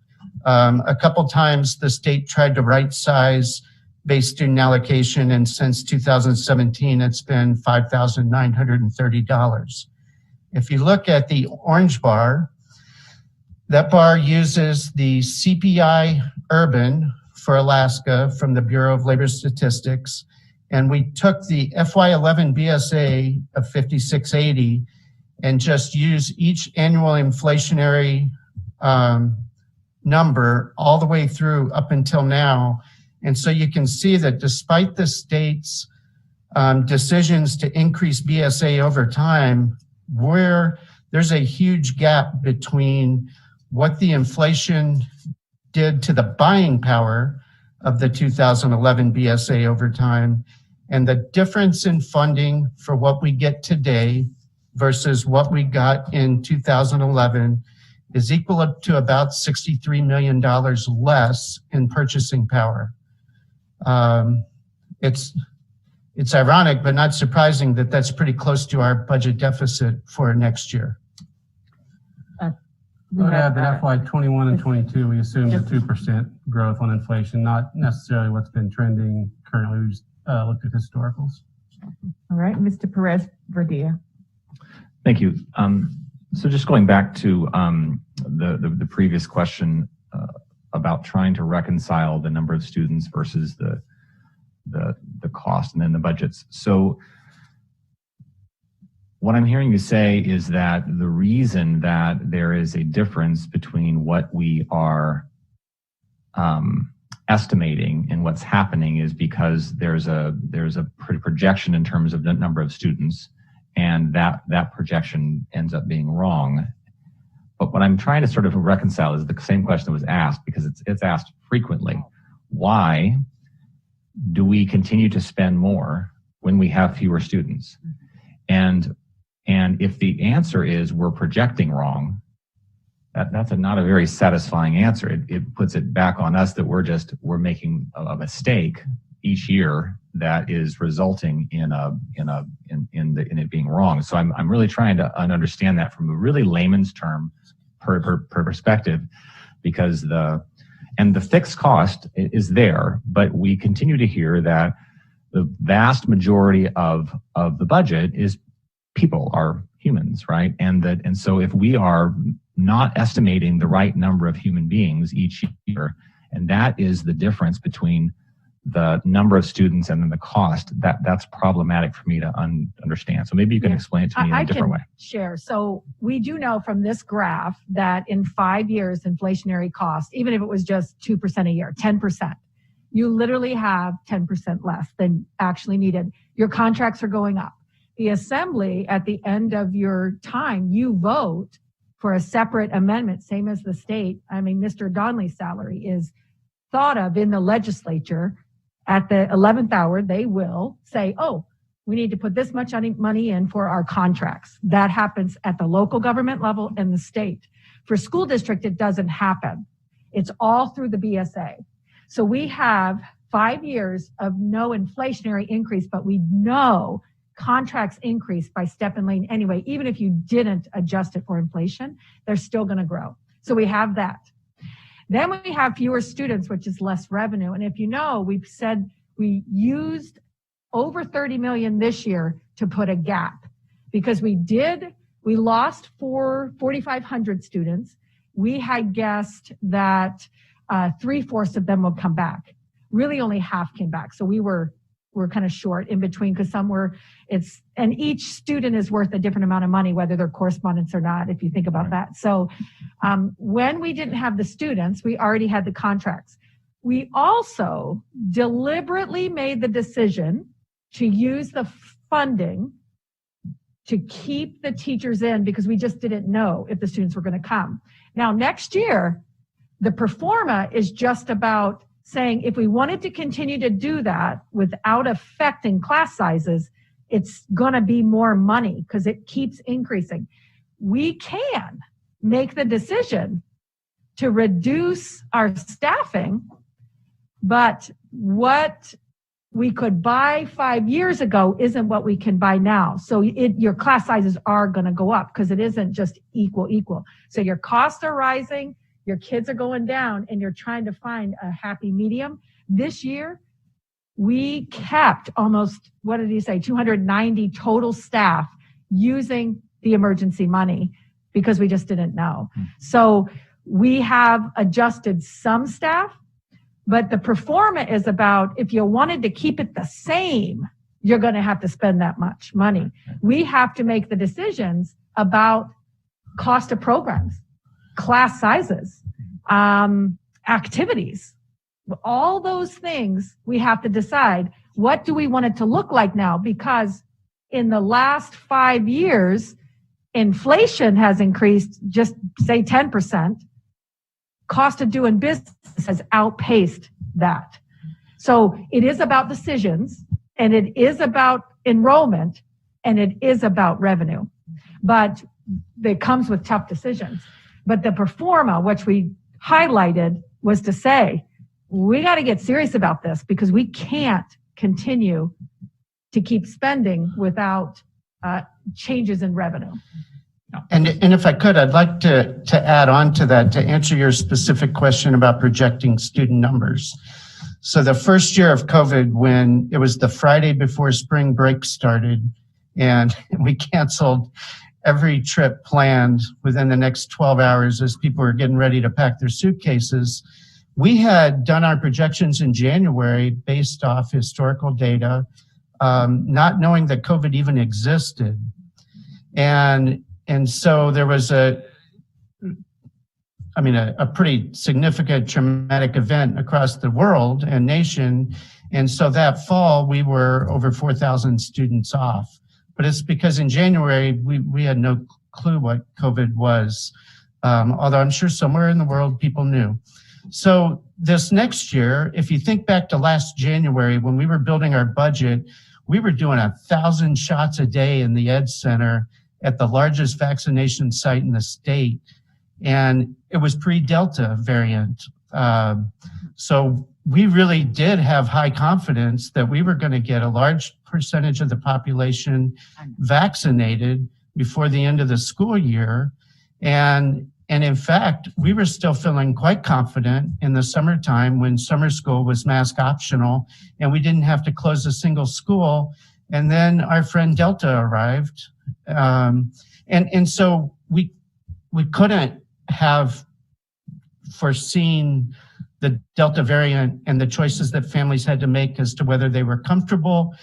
A couple times the state tried to right size base student allocation, and since 2017, it's been $5,930. If you look at the orange bar, that bar uses the CPI urban for Alaska from the Bureau of Labor Statistics, and we took the FY11 BSA of 5680 and just use each annual inflationary number all the way through up until now. And so you can see that despite the state's decisions to increase BSA over time, where there's a huge gap between what the inflation did to the buying power of the 2011 BSA over time, and the difference in funding for what we get today versus what we got in 2011 is equal to about $63 million less in purchasing power. It's ironic, but not surprising that that's pretty close to our budget deficit for next year. I would add that FY 21 and 22, we assumed a 2% growth on inflation, not necessarily what's been trending currently. We just looked at historicals. All right, Mr. Perez Verdia. Thank you. So just going back to the previous question about trying to reconcile the number of students versus the cost and then the budgets. So what I'm hearing you say is that the reason that there is a difference between what we are estimating and what's happening is because there's a projection in terms of the number of students, and that projection ends up being wrong. But what I'm trying to sort of reconcile is the same question that was asked, because it's asked frequently. Why do we continue to spend more when we have fewer students? And if the answer is we're projecting wrong, that's not a very satisfying answer. It puts it back on us that we're making a mistake each year that is resulting in it being wrong. So I'm really trying to understand that from a really layman's term per perspective, because the fixed cost is there, but we continue to hear that the vast majority of the budget is people, are humans, right? And so if we are not estimating the right number of human beings each year, and that is the difference between the number of students and then the cost, that's problematic for me to understand. So maybe you can explain it to me in a different way. Share. So we do know from this graph that in 5 years, inflationary cost, even if it was just 2% a year, 10%, you literally have 10% less than actually needed. Your contracts are going up. The assembly, at the end of your time, you vote for a separate amendment, same as the state. I mean, Mr. Donnelly's salary is thought of in the legislature. At the 11th hour, they will say, oh, we need to put this much money in for our contracts. That happens at the local government level and the state. For school district, it doesn't happen. It's all through the BSA. So we have 5 years of no inflationary increase, but we know contracts increase by step and lane anyway. Even if you didn't adjust it for inflation, they're still going to grow. So we have that. Then we have fewer students, which is less revenue. And if you know, we've said we used over 30 million this year to put a gap, because we lost 4,500 students. We had guessed that 3/4 of them would come back. Really only half came back. So we're kind of short in between because and each student is worth a different amount of money, whether they're correspondents or not, if you think about that. So when we didn't have the students, we already had the contracts. We also deliberately made the decision to use the funding to keep the teachers in because we just didn't know if the students were going to come. Now, next year, the pro forma is just about saying if we wanted to continue to do that without affecting class sizes, it's going to be more money because it keeps increasing. We can make the decision to reduce our staffing, but what we could buy 5 years ago isn't what we can buy now. So your class sizes are going to go up because it isn't just equal. So your costs are rising, your kids are going down, and you're trying to find a happy medium. This year, we kept almost, 290 total staff using the emergency money because we just didn't know. So we have adjusted some staff, but the pro forma is about if you wanted to keep it the same, you're going to have to spend that much money. We have to make the decisions about cost of programs, class sizes, activities, all those things we have to decide. What do we want it to look like now? Because in the last 5 years, inflation has increased, just say 10%. Cost of doing business has outpaced that. So it is about decisions, and it is about enrollment, and it is about revenue. But it comes with tough decisions. But the pro forma, which we highlighted, was to say, we got to get serious about this because we can't continue to keep spending without changes in revenue. And if I could, I'd like to add on to that to answer your specific question about projecting student numbers. So the first year of COVID, when it was the Friday before spring break started, and we canceled every trip planned within the next 12 hours as people were getting ready to pack their suitcases, we had done our projections in January based off historical data, not knowing that COVID even existed. And so there was a pretty significant traumatic event across the world and nation. And so that fall, we were over 4,000 students off. But it's because in January, we had no clue what COVID was, although I'm sure somewhere in the world people knew. So this next year, if you think back to last January, when we were building our budget, we were doing 1,000 shots a day in the Ed Center at the largest vaccination site in the state. And it was pre-Delta variant. So we really did have high confidence that we were going to get a large percentage of the population vaccinated before the end of the school year. And in fact, we were still feeling quite confident in the summertime when summer school was mask optional and we didn't have to close a single school. And then our friend Delta arrived. And so we couldn't have foreseen the Delta variant and the choices that families had to make as to whether they were comfortable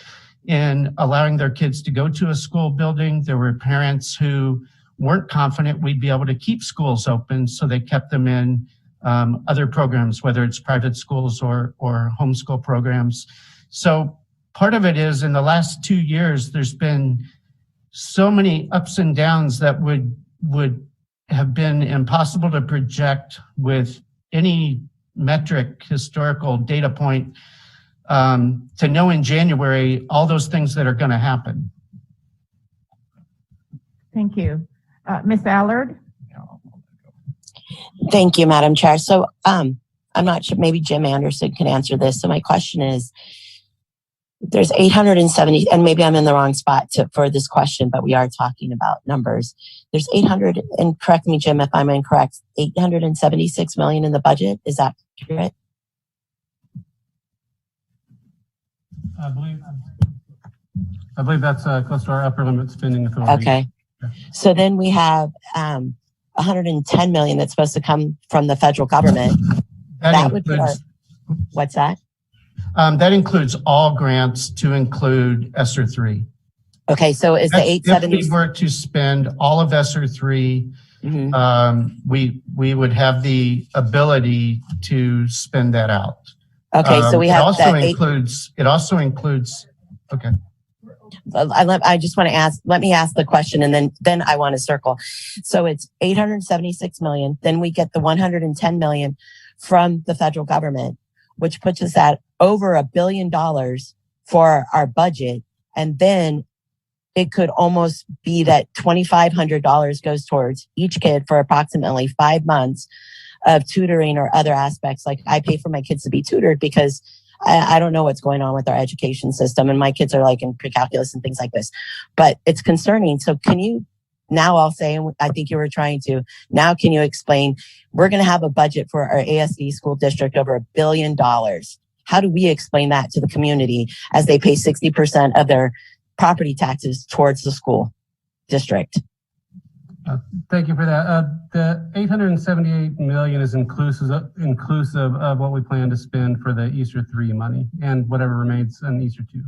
in allowing their kids to go to a school building. There were parents who weren't confident we'd be able to keep schools open, so they kept them in other programs, whether it's private schools or homeschool programs. So part of it is in the last 2 years, there's been so many ups and downs that would have been impossible to project with any metric, historical data point, to know in January all those things that are going to happen. Thank you. Ms. Allard? Thank you, Madam Chair. So I'm not sure, maybe Jim Anderson can answer this. So my question is, there's 870, and maybe I'm in the wrong spot for this question, but we are talking about numbers. There's 800, and correct me, Jim, if I'm incorrect, 876 million in the budget. Is that accurate? I believe that's close to our upper limit spending authority. Okay. So then we have 110 million that's supposed to come from the federal government. that would put our, what's that? That includes all grants to include ESSER III. Okay, so is the 870? If we were to spend all of ESSER III, we would have the ability to spend that out. Okay, so we have it also includes, okay. I just want to ask, let me ask the question and then I want to circle. So it's 876 million. Then we get the 110 million from the federal government, which puts us at over $1 billion for our budget. And then it could almost be that $2,500 goes towards each kid for approximately 5 months of tutoring or other aspects. Like I pay for my kids to be tutored because I don't know what's going on with our education system. And my kids are like in pre-calculus and things like this, but it's concerning. So can you, now I'll say, and I think you were trying to, now can you explain, we're going to have a budget for our ASD school district over $1 billion. How do we explain that to the community as they pay 60% of their property taxes towards the school district? Thank you for that. The 878 million is inclusive of what we plan to spend for the ESSER III money and whatever remains in ESSER II.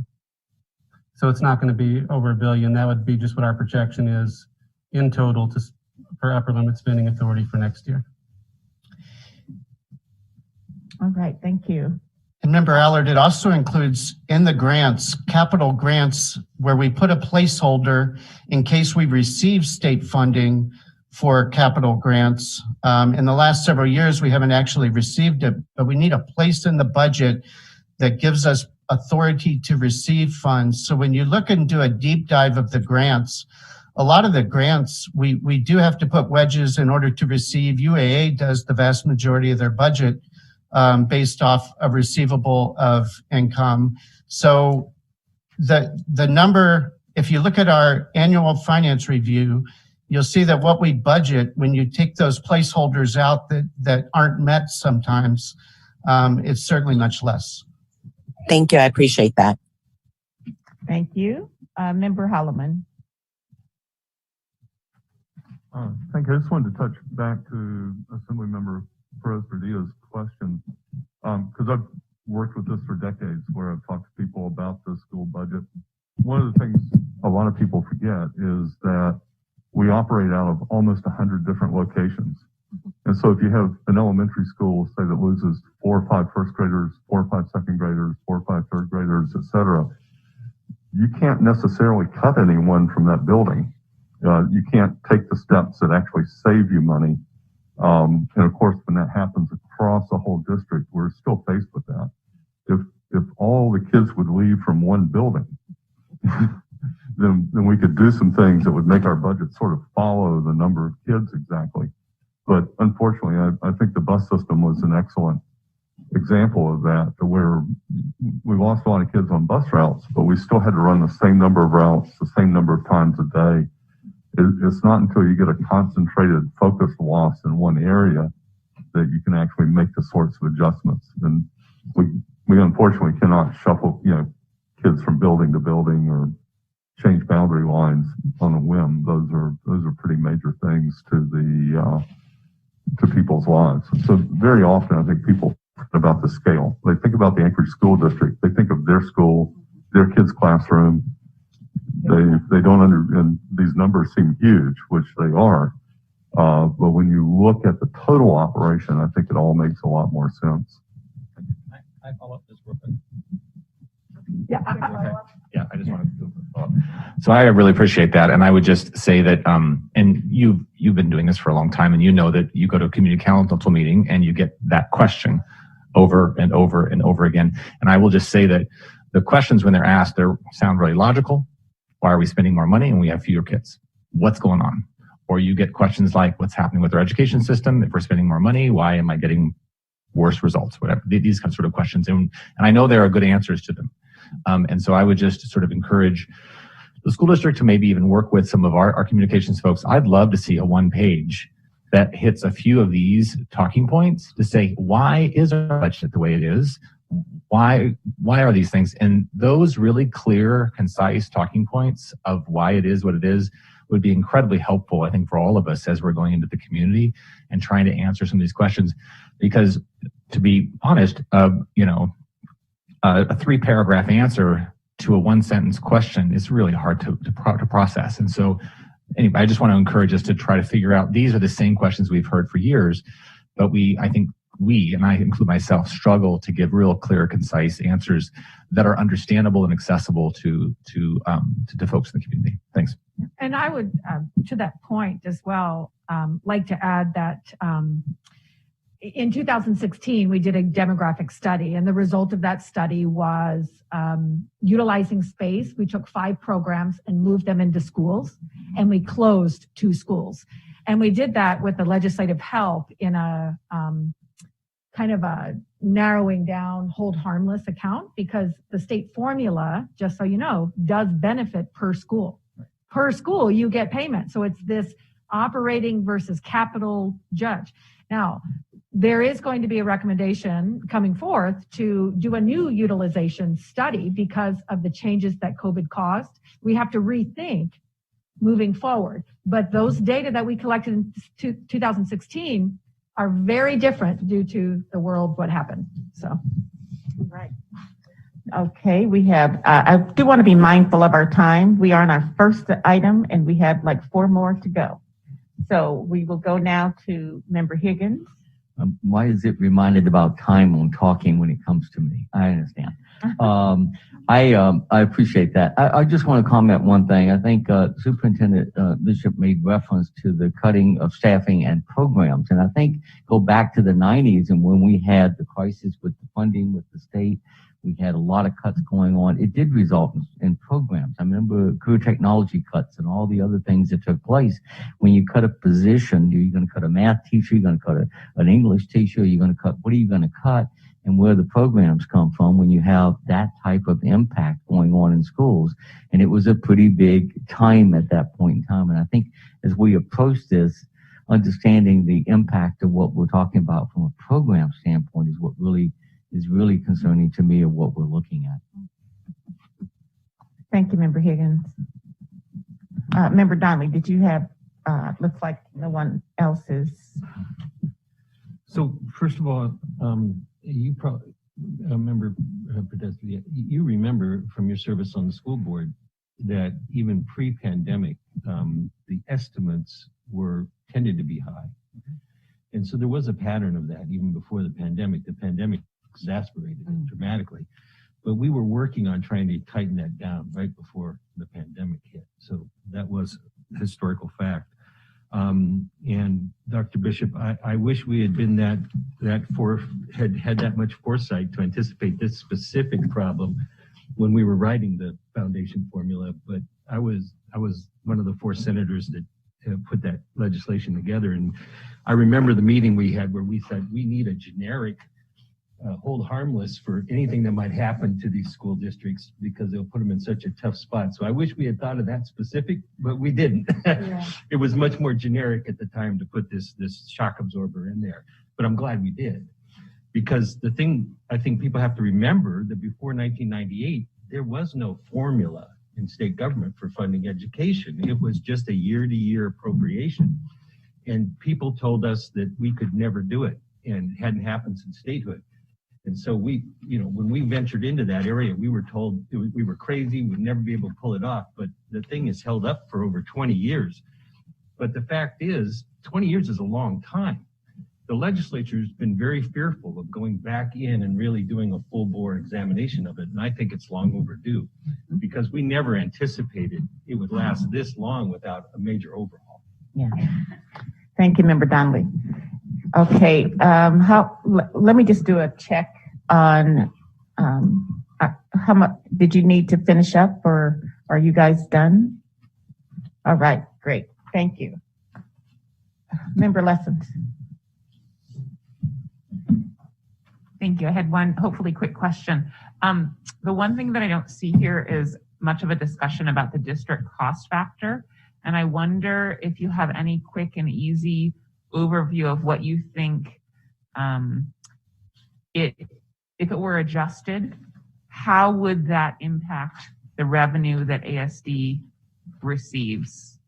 So it's not going to be over $1 billion. That would be just what our projection is in total for upper limit spending authority for next year. All right, thank you. And Member Allard, it also includes in the grants, capital grants, where we put a placeholder in case we receive state funding for capital grants. In the last several years, we haven't actually received it, but we need a place in the budget that gives us authority to receive funds. So when you look and do a deep dive of the grants, a lot of the grants, we do have to put wedges in order to receive. UAA does the vast majority of their budget based off a receivable of income. So the number, if you look at our annual finance review, you'll see that what we budget, when you take those placeholders out that aren't met sometimes, it's certainly much less. Thank you. I appreciate that. Thank you. Member Holloman. Thank you. I just wanted to touch back to Assemblymember Perez-Verdia's question, because I've worked with this for decades, where I've talked to people about the school budget. One of the things a lot of people forget is that we operate out of almost 100 different locations. And so if you have an elementary school, say, that loses 4 or 5 first graders, 4 or 5 second graders, 4 or 5 third graders, et cetera, you can't necessarily cut anyone from that building. You can't take the steps that actually save you money. And of course, when that happens across the whole district, we're still faced with that. If all the kids would leave from one building, then we could do some things that would make our budget sort of follow the number of kids exactly. But unfortunately, I think the bus system was an excellent example of that, where we lost a lot of kids on bus routes, but we still had to run the same number of routes, the same number of times a day. It's not until you get a concentrated focused loss in one area that you can actually make the sorts of adjustments. And we unfortunately cannot shuffle, kids from building to building or change boundary lines on a whim. Those are pretty major things to people's lives. So very often, I think people think about the scale. They think about the Anchorage School District. They think of their school, their kids' classroom. They don't and these numbers seem huge, which they are. But when you look at the total operation, I think it all makes a lot more sense. Can I follow up just real quick? Yeah. Yeah, I just wanted to follow up. So I really appreciate that. And I would just say that, and you've been doing this for a long time, and you know that you go to a community council meeting and you get that question over and over and over again. And I will just say that the questions, when they're asked, they sound really logical. Why are we spending more money and we have fewer kids? What's going on? Or you get questions like, what's happening with our education system? If we're spending more money, why am I getting worse results? Whatever, these kind of sort of questions. And I know there are good answers to them. And so I would just sort of encourage the school district to maybe even work with some of our communications folks. I'd love to see a 1-page that hits a few of these talking points to say, why is our budget the way it is? Why are these things? And those really clear, concise talking points of why it is what it is would be incredibly helpful, I think, for all of us as we're going into the community and trying to answer some of these questions. Because to be honest, a 3-paragraph answer to a 1-sentence question is really hard to process. And so anyway, I just want to encourage us to try to figure out, these are the same questions we've heard for years, but I think we, and I include myself, struggle to give real clear, concise answers that are understandable and accessible to folks in the community. Thanks. And I would, to that point as well, like to add that in 2016, we did a demographic study, and the result of that study was utilizing space. We took 5 programs and moved them into schools, and we closed 2 schools. And we did that with the legislative help in a kind of a narrowing down, hold harmless account, because the state formula, just so you know, does benefit per school. Per school, you get payment. So it's this operating versus capital judge. Now, there is going to be a recommendation coming forth to do a new utilization study because of the changes that COVID caused. We have to rethink moving forward. But those data that we collected in 2016 are very different due to the world, what happened. So, right. Okay, we have, I do want to be mindful of our time. We are on our first item and we have like 4 more to go. So we will go now to Member Higgins. Why is it reminded about time when talking when it comes to me? I understand. I appreciate that. I just want to comment one thing. I think Superintendent Bishop made reference to the cutting of staffing and programs. And I think go back to the 90s and when we had the crisis with the funding with the state, we had a lot of cuts going on. It did result in programs. I remember career technology cuts and all the other things that took place. When you cut a position, you're going to cut a math teacher, you're going to cut an English teacher, you're going to cut, what are you going to cut? And where the programs come from when you have that type of impact going on in schools. And it was a pretty big time at that point in time. And I think as we approach this, understanding the impact of what we're talking about from a program standpoint is what really is really concerning to me of what we're looking at. Thank you, Member Higgins. Member Donnelly, did you have, looks like no one else is. So first of all, you probably, Member Podesta, you remember from your service on the school board that even pre-pandemic, the estimates tended to be high. And so there was a pattern of that even before the pandemic. The pandemic exacerbated it dramatically. But we were working on trying to tighten that down right before the pandemic hit. So that was a historical fact. And Dr. Bishop, I wish we had been had that much foresight to anticipate this specific problem when we were writing the foundation formula. But I was one of the 4 senators that put that legislation together. And I remember the meeting we had where we said we need a generic hold harmless for anything that might happen to these school districts because they'll put them in such a tough spot. So I wish we had thought of that specific, but we didn't. Yeah. It was much more generic at the time to put this shock absorber in there. But I'm glad we did. Because the thing I think people have to remember that before 1998, there was no formula in state government for funding education. It was just a year-to-year appropriation. And people told us that we could never do it, and it hadn't happened since statehood. And so we, when we ventured into that area, we were told we were crazy, we'd never be able to pull it off. But the thing is held up for over 20 years. But the fact is, 20 years is a long time. The legislature's been very fearful of going back in and really doing a full bore examination of it. And I think it's long overdue because we never anticipated it would last this long without a major overhaul. Yeah. Thank you, Member Donnelly. Okay, let me just do a check on how much did you need to finish up, or are you guys done? All right, great. Thank you. Member Lessons. Thank you. I had one hopefully quick question. The one thing that I don't see here is much of a discussion about the district cost factor. And I wonder if you have any quick and easy overview of what you think if it were adjusted, how would that impact the revenue that ASD receives?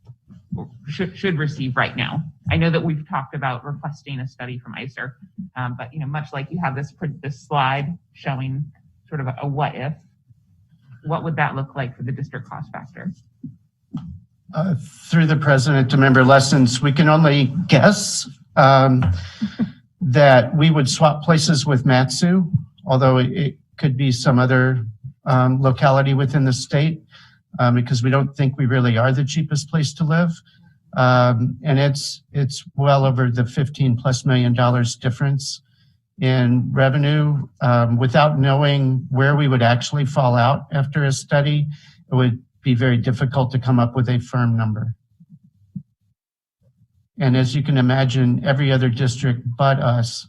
should receive right now? I know that we've talked about requesting a study from ESSER, but much like you have this slide showing sort of a what if, what would that look like for the district cost factor? Through the president to member Lessons, we can only guess that we would swap places with Matsu, although it could be some other locality within the state, because we don't think we really are the cheapest place to live. And it's well over the $15+ million difference in revenue. Without knowing where we would actually fall out after a study, it would be very difficult to come up with a firm number. And as you can imagine, every other district but us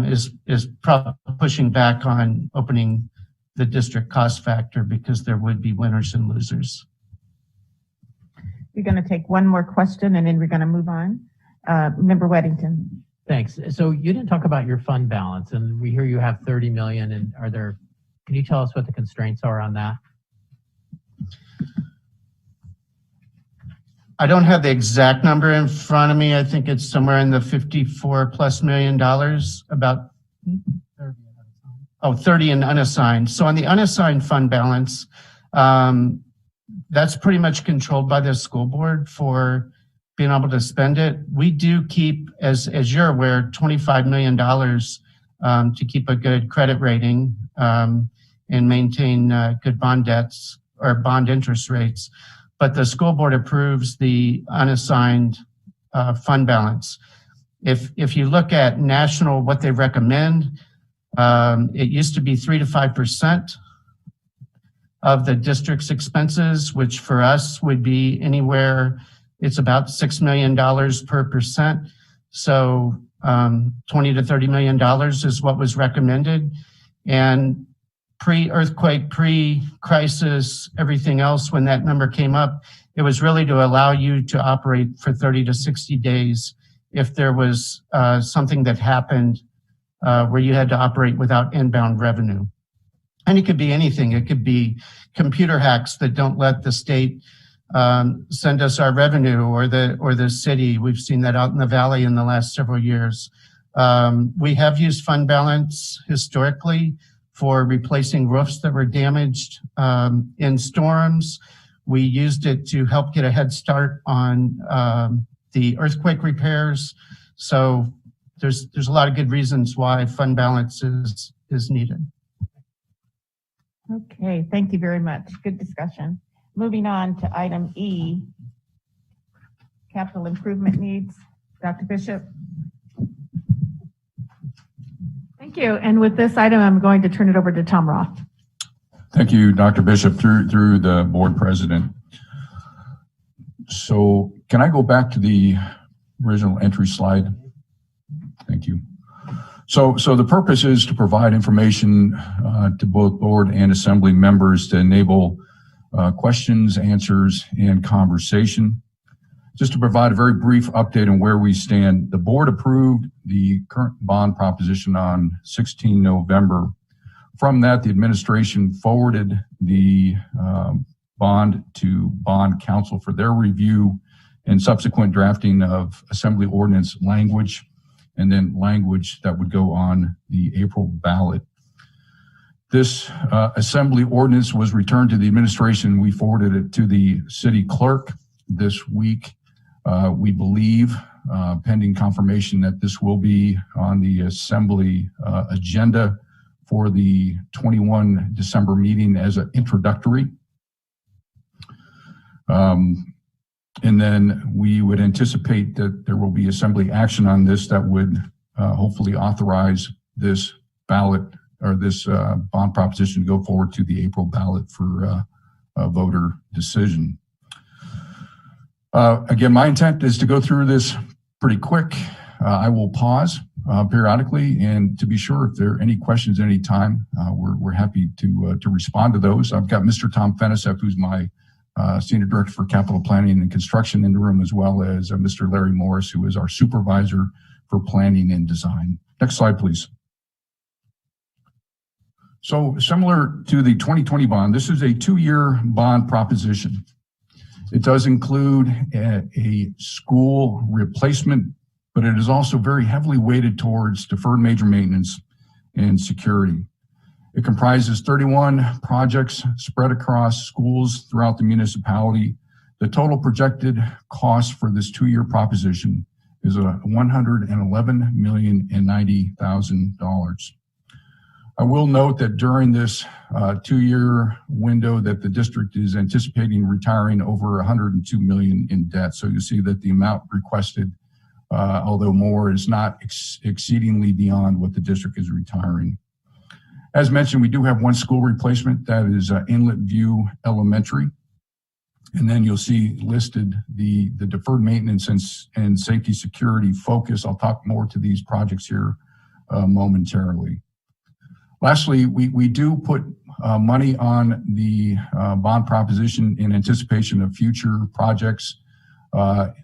is probably pushing back on opening the district cost factor because there would be winners and losers. We're going to take one more question and then we're going to move on. Member Weddington. Thanks. So you didn't talk about your fund balance, and we hear you have 30 million. And can you tell us what the constraints are on that? I don't have the exact number in front of me. I think it's somewhere in the $54+ million, about 30 in unassigned. So on the unassigned fund balance, that's pretty much controlled by the school board for being able to spend it. We do keep, as you're aware, $25 million to keep a good credit rating and maintain good bond debts or bond interest rates. But the school board approves the unassigned fund balance. If you look at national, what they recommend, it used to be 3 to 5% of the district's expenses, which for us would be anywhere, it's about $6 million per percent. So $20 to $30 million is what was recommended. And pre-earthquake, pre-crisis, everything else, when that number came up, it was really to allow you to operate for 30 to 60 days if there was something that happened where you had to operate without inbound revenue. And it could be anything. It could be computer hacks that don't let the state send us our revenue, or the city. We've seen that out in the valley in the last several years. We have used fund balance historically for replacing roofs that were damaged in storms. We used it to help get a head start on the earthquake repairs. So there's a lot of good reasons why fund balance is needed. Okay, thank you very much. Good discussion. Moving on to item E, capital improvement needs. Dr. Bishop. Thank you. And with this item, I'm going to turn it over to Tom Roth. Thank you, Dr. Bishop, through the board president. So can I go back to the original entry slide? Thank you. So the purpose is to provide information to both board and assembly members to enable questions, answers, and conversation. Just to provide a very brief update on where we stand, the board approved the current bond proposition on 16 November. From that, the administration forwarded the bond to bond council for their review and subsequent drafting of assembly ordinance language, and then language that would go on the April ballot. This assembly ordinance was returned to the administration. We forwarded it to the city clerk this week. We believe, pending confirmation, that this will be on the assembly agenda for the 21 December meeting as an introductory. And then we would anticipate that there will be assembly action on this that would hopefully authorize this ballot or this bond proposition to go forward to the April ballot for a voter decision. Again, my intent is to go through this pretty quick. I will pause periodically, and to be sure, if there are any questions at any time, we're happy to respond to those. I've got Mr. Tom Fenisef, who's my Senior Director for Capital Planning and Construction in the room, as well as Mr. Larry Morris, who is our Supervisor for Planning and Design. Next slide, please. So similar to the 2020 bond, this is a 2-year bond proposition. It does include a school replacement, but it is also very heavily weighted towards deferred major maintenance and security. It comprises 31 projects spread across schools throughout the municipality. The total projected cost for this 2-year proposition is $111,090,000. I will note that during this 2-year window that the district is anticipating retiring over $102 million in debt. So you see that the amount requested, although more, is not exceedingly beyond what the district is retiring. As mentioned, we do have one school replacement, that is Inlet View Elementary. And then you'll see listed the deferred maintenance and safety security focus. I'll talk more to these projects here momentarily. Lastly, we do put money on the bond proposition in anticipation of future projects.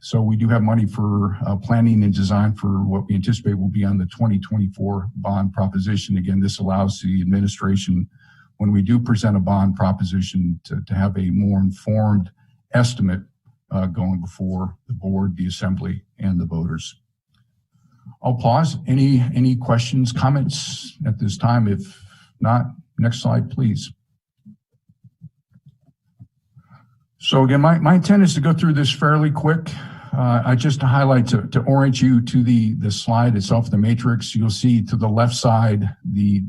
So we do have money for planning and design for what we anticipate will be on the 2024 bond proposition. Again, this allows the administration, when we do present a bond proposition, to have a more informed estimate going before the board, the assembly, and the voters. I'll pause. Any questions, comments at this time? If not, next slide, please. So again, my intent is to go through this fairly quick. I just to highlight, to orient you to the slide itself, the matrix. You'll see to the left side the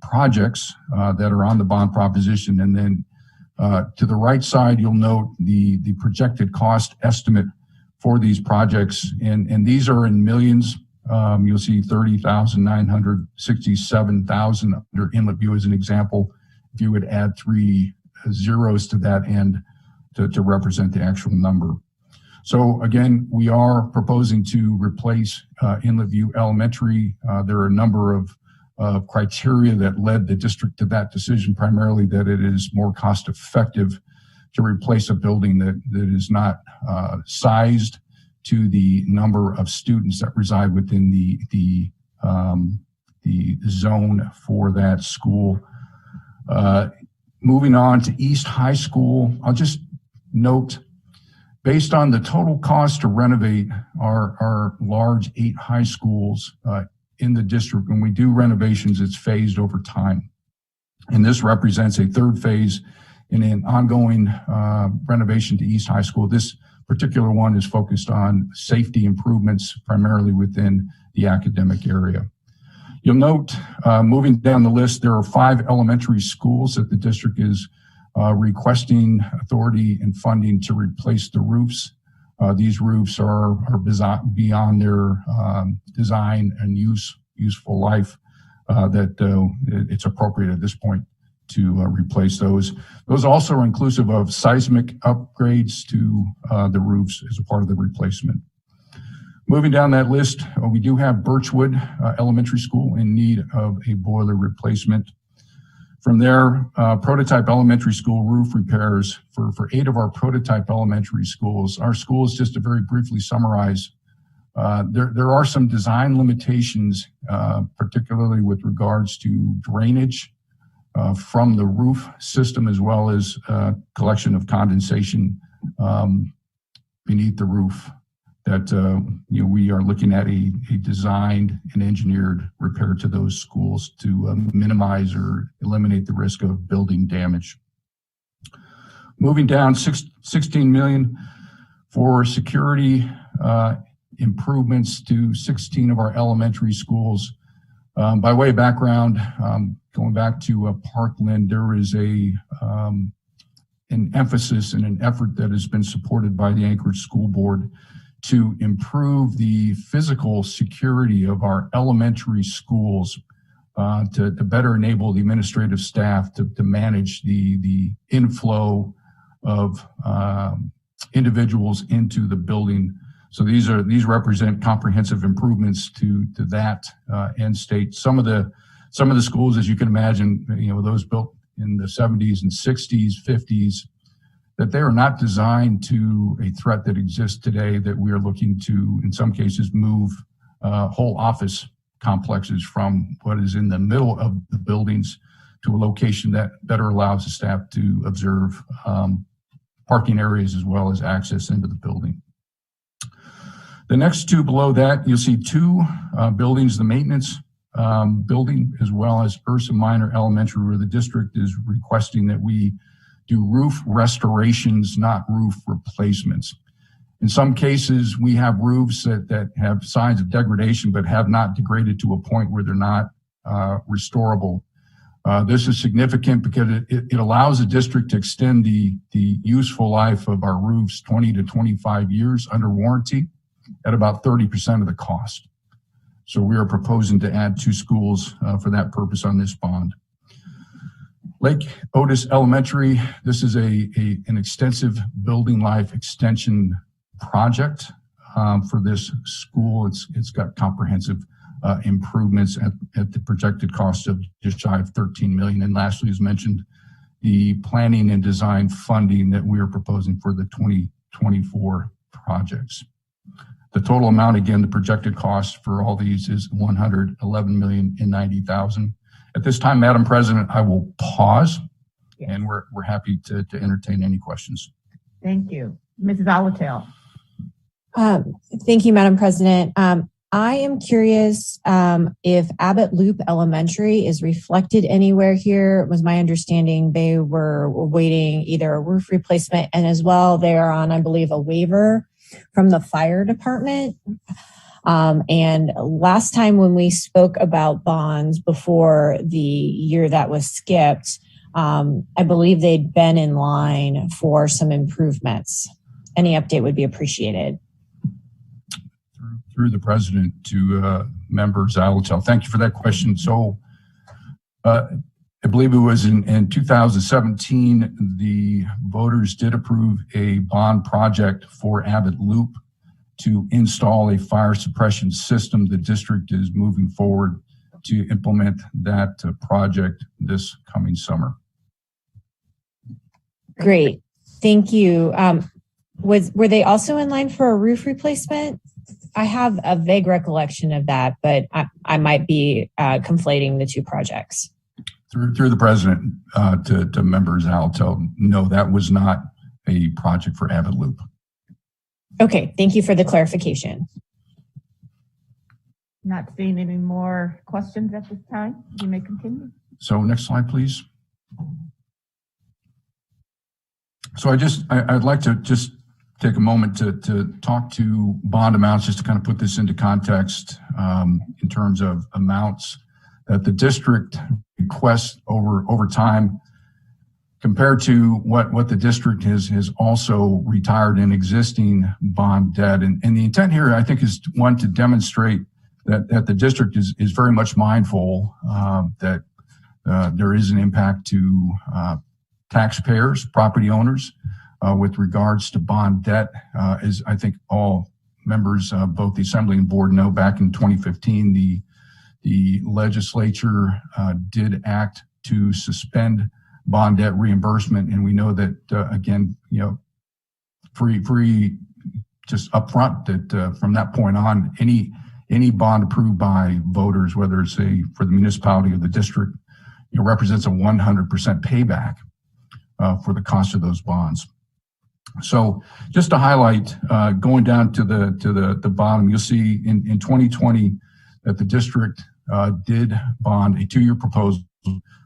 projects that are on the bond proposition, and then to the right side you'll note the projected cost estimate for these projects, and these are in millions. You'll see 30,967,000 under Inlet View as an example. If you would add 3 zeros to that end to represent the actual number. So again, we are proposing to replace Inlet View Elementary. There are a number of criteria that led the district to that decision, primarily that it is more cost effective to replace a building that is not sized to the number of students that reside within the zone for that school. Moving on to East High School, I'll just note, based on the total cost to renovate our large 8 high schools in the district, when we do renovations, it's phased over time. And this represents a 3rd phase in an ongoing renovation to East High School. This particular one is focused on safety improvements, primarily within the academic area. You'll note, moving down the list, there are 5 elementary schools that the district is requesting authority and funding to replace the roofs. These roofs are beyond their design and useful life, that it's appropriate at this point to replace those. Those also are inclusive of seismic upgrades to the roofs as a part of the replacement. Moving down that list, we do have Birchwood Elementary School in need of a boiler replacement. From there, prototype elementary school roof repairs for 8 of our prototype elementary schools. Our schools, just to very briefly summarize, there are some design limitations, particularly with regards to drainage from the roof system, as well as collection of condensation beneath the roof, that we are looking at a designed and engineered repair to those schools to minimize or eliminate the risk of building damage. Moving down, $16 million for security improvements to 16 of our elementary schools. By way of background, going back to Parkland, there is an emphasis and an effort that has been supported by the Anchorage School Board to improve the physical security of our elementary schools, to better enable the administrative staff to manage the inflow of individuals into the building. So these represent comprehensive improvements to that end state. Some of the schools, as you can imagine, those built in the 70s and 60s, 50s, that they are not designed to a threat that exists today, that we are looking to, in some cases, move whole office complexes from what is in the middle of the buildings to a location that better allows the staff to observe parking areas as well as access into the building. The next two below that, you'll see two buildings, the maintenance building as well as Ursa Minor Elementary, where the district is requesting that we do roof restorations, not roof replacements. In some cases, we have roofs that have signs of degradation but have not degraded to a point where they're not restorable. This is significant because it allows the district to extend the useful life of our roofs 20 to 25 years under warranty at about 30% of the cost. So we are proposing to add two schools for that purpose on this bond. Lake Otis Elementary, this is an extensive building life extension project for this school. It's got comprehensive improvements at the projected cost of just shy of $13 million. And lastly, as mentioned, the planning and design funding that we are proposing for the 2024 projects. The total amount, again, the projected cost for all these is $111,090,000. At this time, Madam President, I will pause, and we're happy to entertain any questions. Thank you. Mrs. Alatel. Thank you, Madam President. I am curious if Abbott Loop Elementary is reflected anywhere here. It was my understanding they were waiting either a roof replacement, and as well they are on, I believe, a waiver from the fire department. And last time when we spoke about bonds before the year that was skipped, I believe they'd been in line for some improvements. Any update would be appreciated. Through the president to members, Alatel. Thank you for that question. So I believe it was in 2017, the voters did approve a bond project for Abbott Loop to install a fire suppression system. The district is moving forward to implement that project this coming summer. Great, thank you. Were they also in line for a roof replacement? I have a vague recollection of that, but I might be conflating the two projects. Through the president to members, Alatel, no, that was not a project for Abbott Loop. Okay, thank you for the clarification. Not seeing any more questions at this time. You may continue. So next slide, please. So I'd like to just take a moment to talk to bond amounts, just to kind of put this into context in terms of amounts that the district requests over time compared to what the district has also retired in existing bond debt. And the intent here, I think, is one to demonstrate that the district is very much mindful that there is an impact to taxpayers, property owners, with regards to bond debt. As I think all members of both the Assembly and Board know, back in 2015, the legislature did act to suspend bond debt reimbursement, and we know that again, free just upfront that from that point on, any bond approved by voters, whether it's for the municipality or the district, represents a 100% payback for the cost of those bonds. So just to highlight, going down to the bottom, you'll see in 2020 that the district did bond a 2-year proposal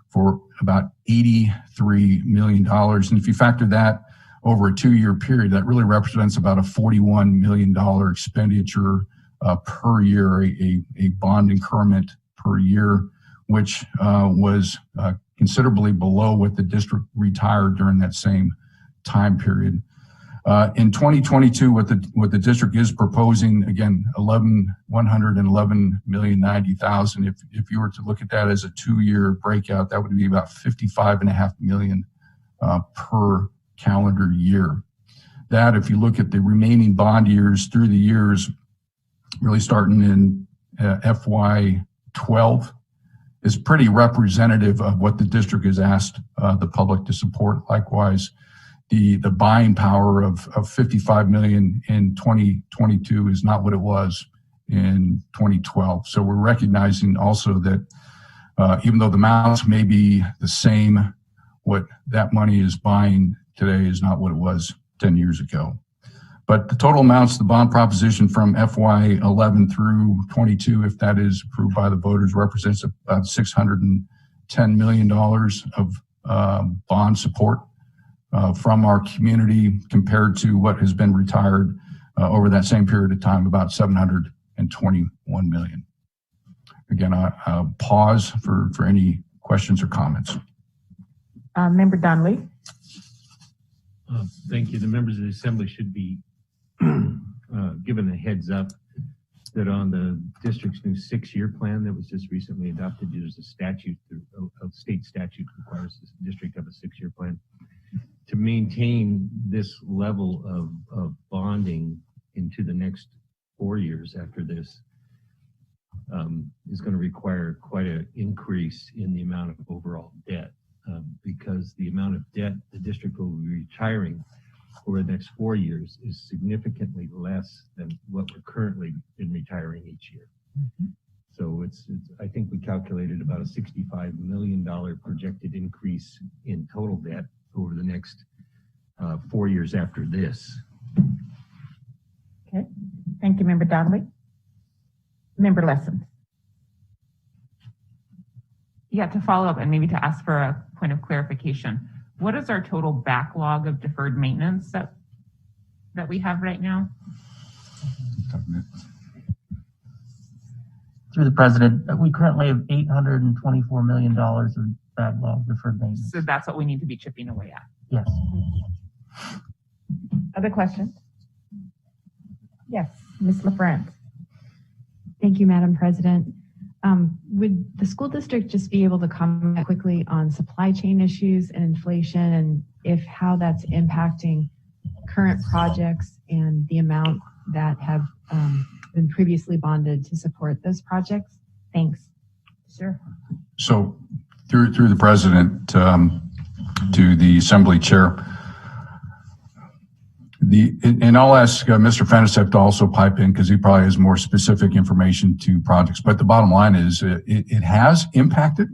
for about $83 million. And if you factor that over a 2-year period, that really represents about a $41 million expenditure per year, a bond increment per year, which was considerably below what the district retired during that same time period. In 2022, what the district is proposing, again, $111,090,000. If you were to look at that as a 2-year breakout, that would be about $55.5 million per calendar year. That, if you look at the remaining bond years through the years, really starting in FY12, is pretty representative of what the district has asked the public to support. Likewise, the buying power of $55 million in 2022 is not what it was in 2012. So we're recognizing also that even though the amounts may be the same, what that money is buying today is not what it was 10 years ago. But the total amounts, the bond proposition from FY 11 through 22, if that is approved by the voters, represents about $610 million of bond support from our community compared to what has been retired over that same period of time, about $721 million. Again, I'll pause for any questions or comments. Member Donnelly. Thank you. The members of the Assembly should be given a heads up that on the district's new 6-year plan that was just recently adopted, there's a statute, a state statute requires the district to have a 6-year plan. To maintain this level of bonding into the next 4 years after this is going to require quite an increase in the amount of overall debt because the amount of debt the district will be retiring over the next 4 years is significantly less than what we're currently been retiring each year. So it's I think we calculated about a $65 million projected increase in total debt over the next 4 years after this. Okay, thank you, Member Donnelly. Member Lessons. Yeah, to follow up and maybe to ask for a point of clarification, what is our total backlog of deferred maintenance that we have right now? Through the President, we currently have $824 million of backlog deferred maintenance. So that's what we need to be chipping away at. Yes. Other questions? Yes, Ms. LaFrance. Thank you, Madam President. Would the school district just be able to comment quickly on supply chain issues and inflation and how that's impacting current projects and the amount that have been previously bonded to support those projects? Thanks. Sure. So through the President to the Assembly Chair, and I'll ask Mr. Fennisep to also pipe in because he probably has more specific information to projects. But the bottom line is it has impacted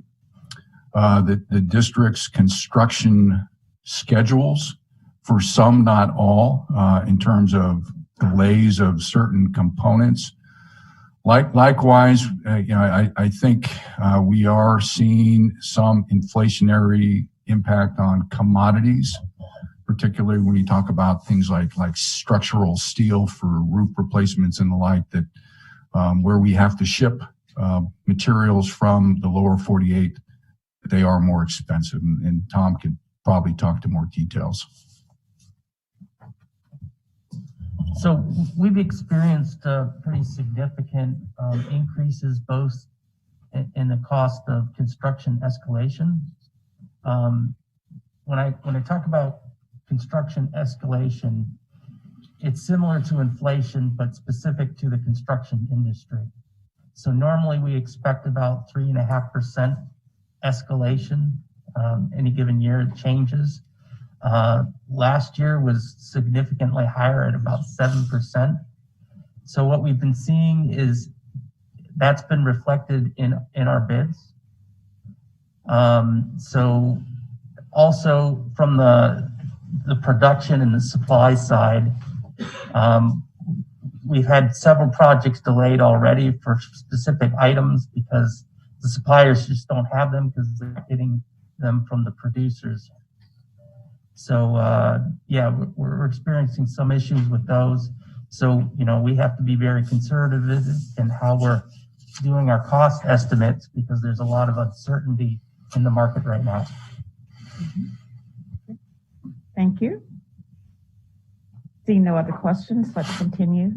the district's construction schedules for some, not all, in terms of delays of certain components. Likewise, I think we are seeing some inflationary impact on commodities, particularly when you talk about things like structural steel for roof replacements and the like, that where we have to ship materials from the lower 48, they are more expensive. And Tom could probably talk to more details. So we've experienced pretty significant increases both in the cost of construction escalation. When I talk about construction escalation, it's similar to inflation, but specific to the construction industry. So normally we expect about 3.5% escalation any given year. It changes. Last year was significantly higher at about 7%. So what we've been seeing is that's been reflected in our bids. So also from the production and the supply side, we've had several projects delayed already for specific items because the suppliers just don't have them because they're getting them from the producers. So yeah, we're experiencing some issues with those. So, we have to be very conservative in how we're doing our cost estimates because there's a lot of uncertainty in the market right now. Thank you. Seeing no other questions, let's continue.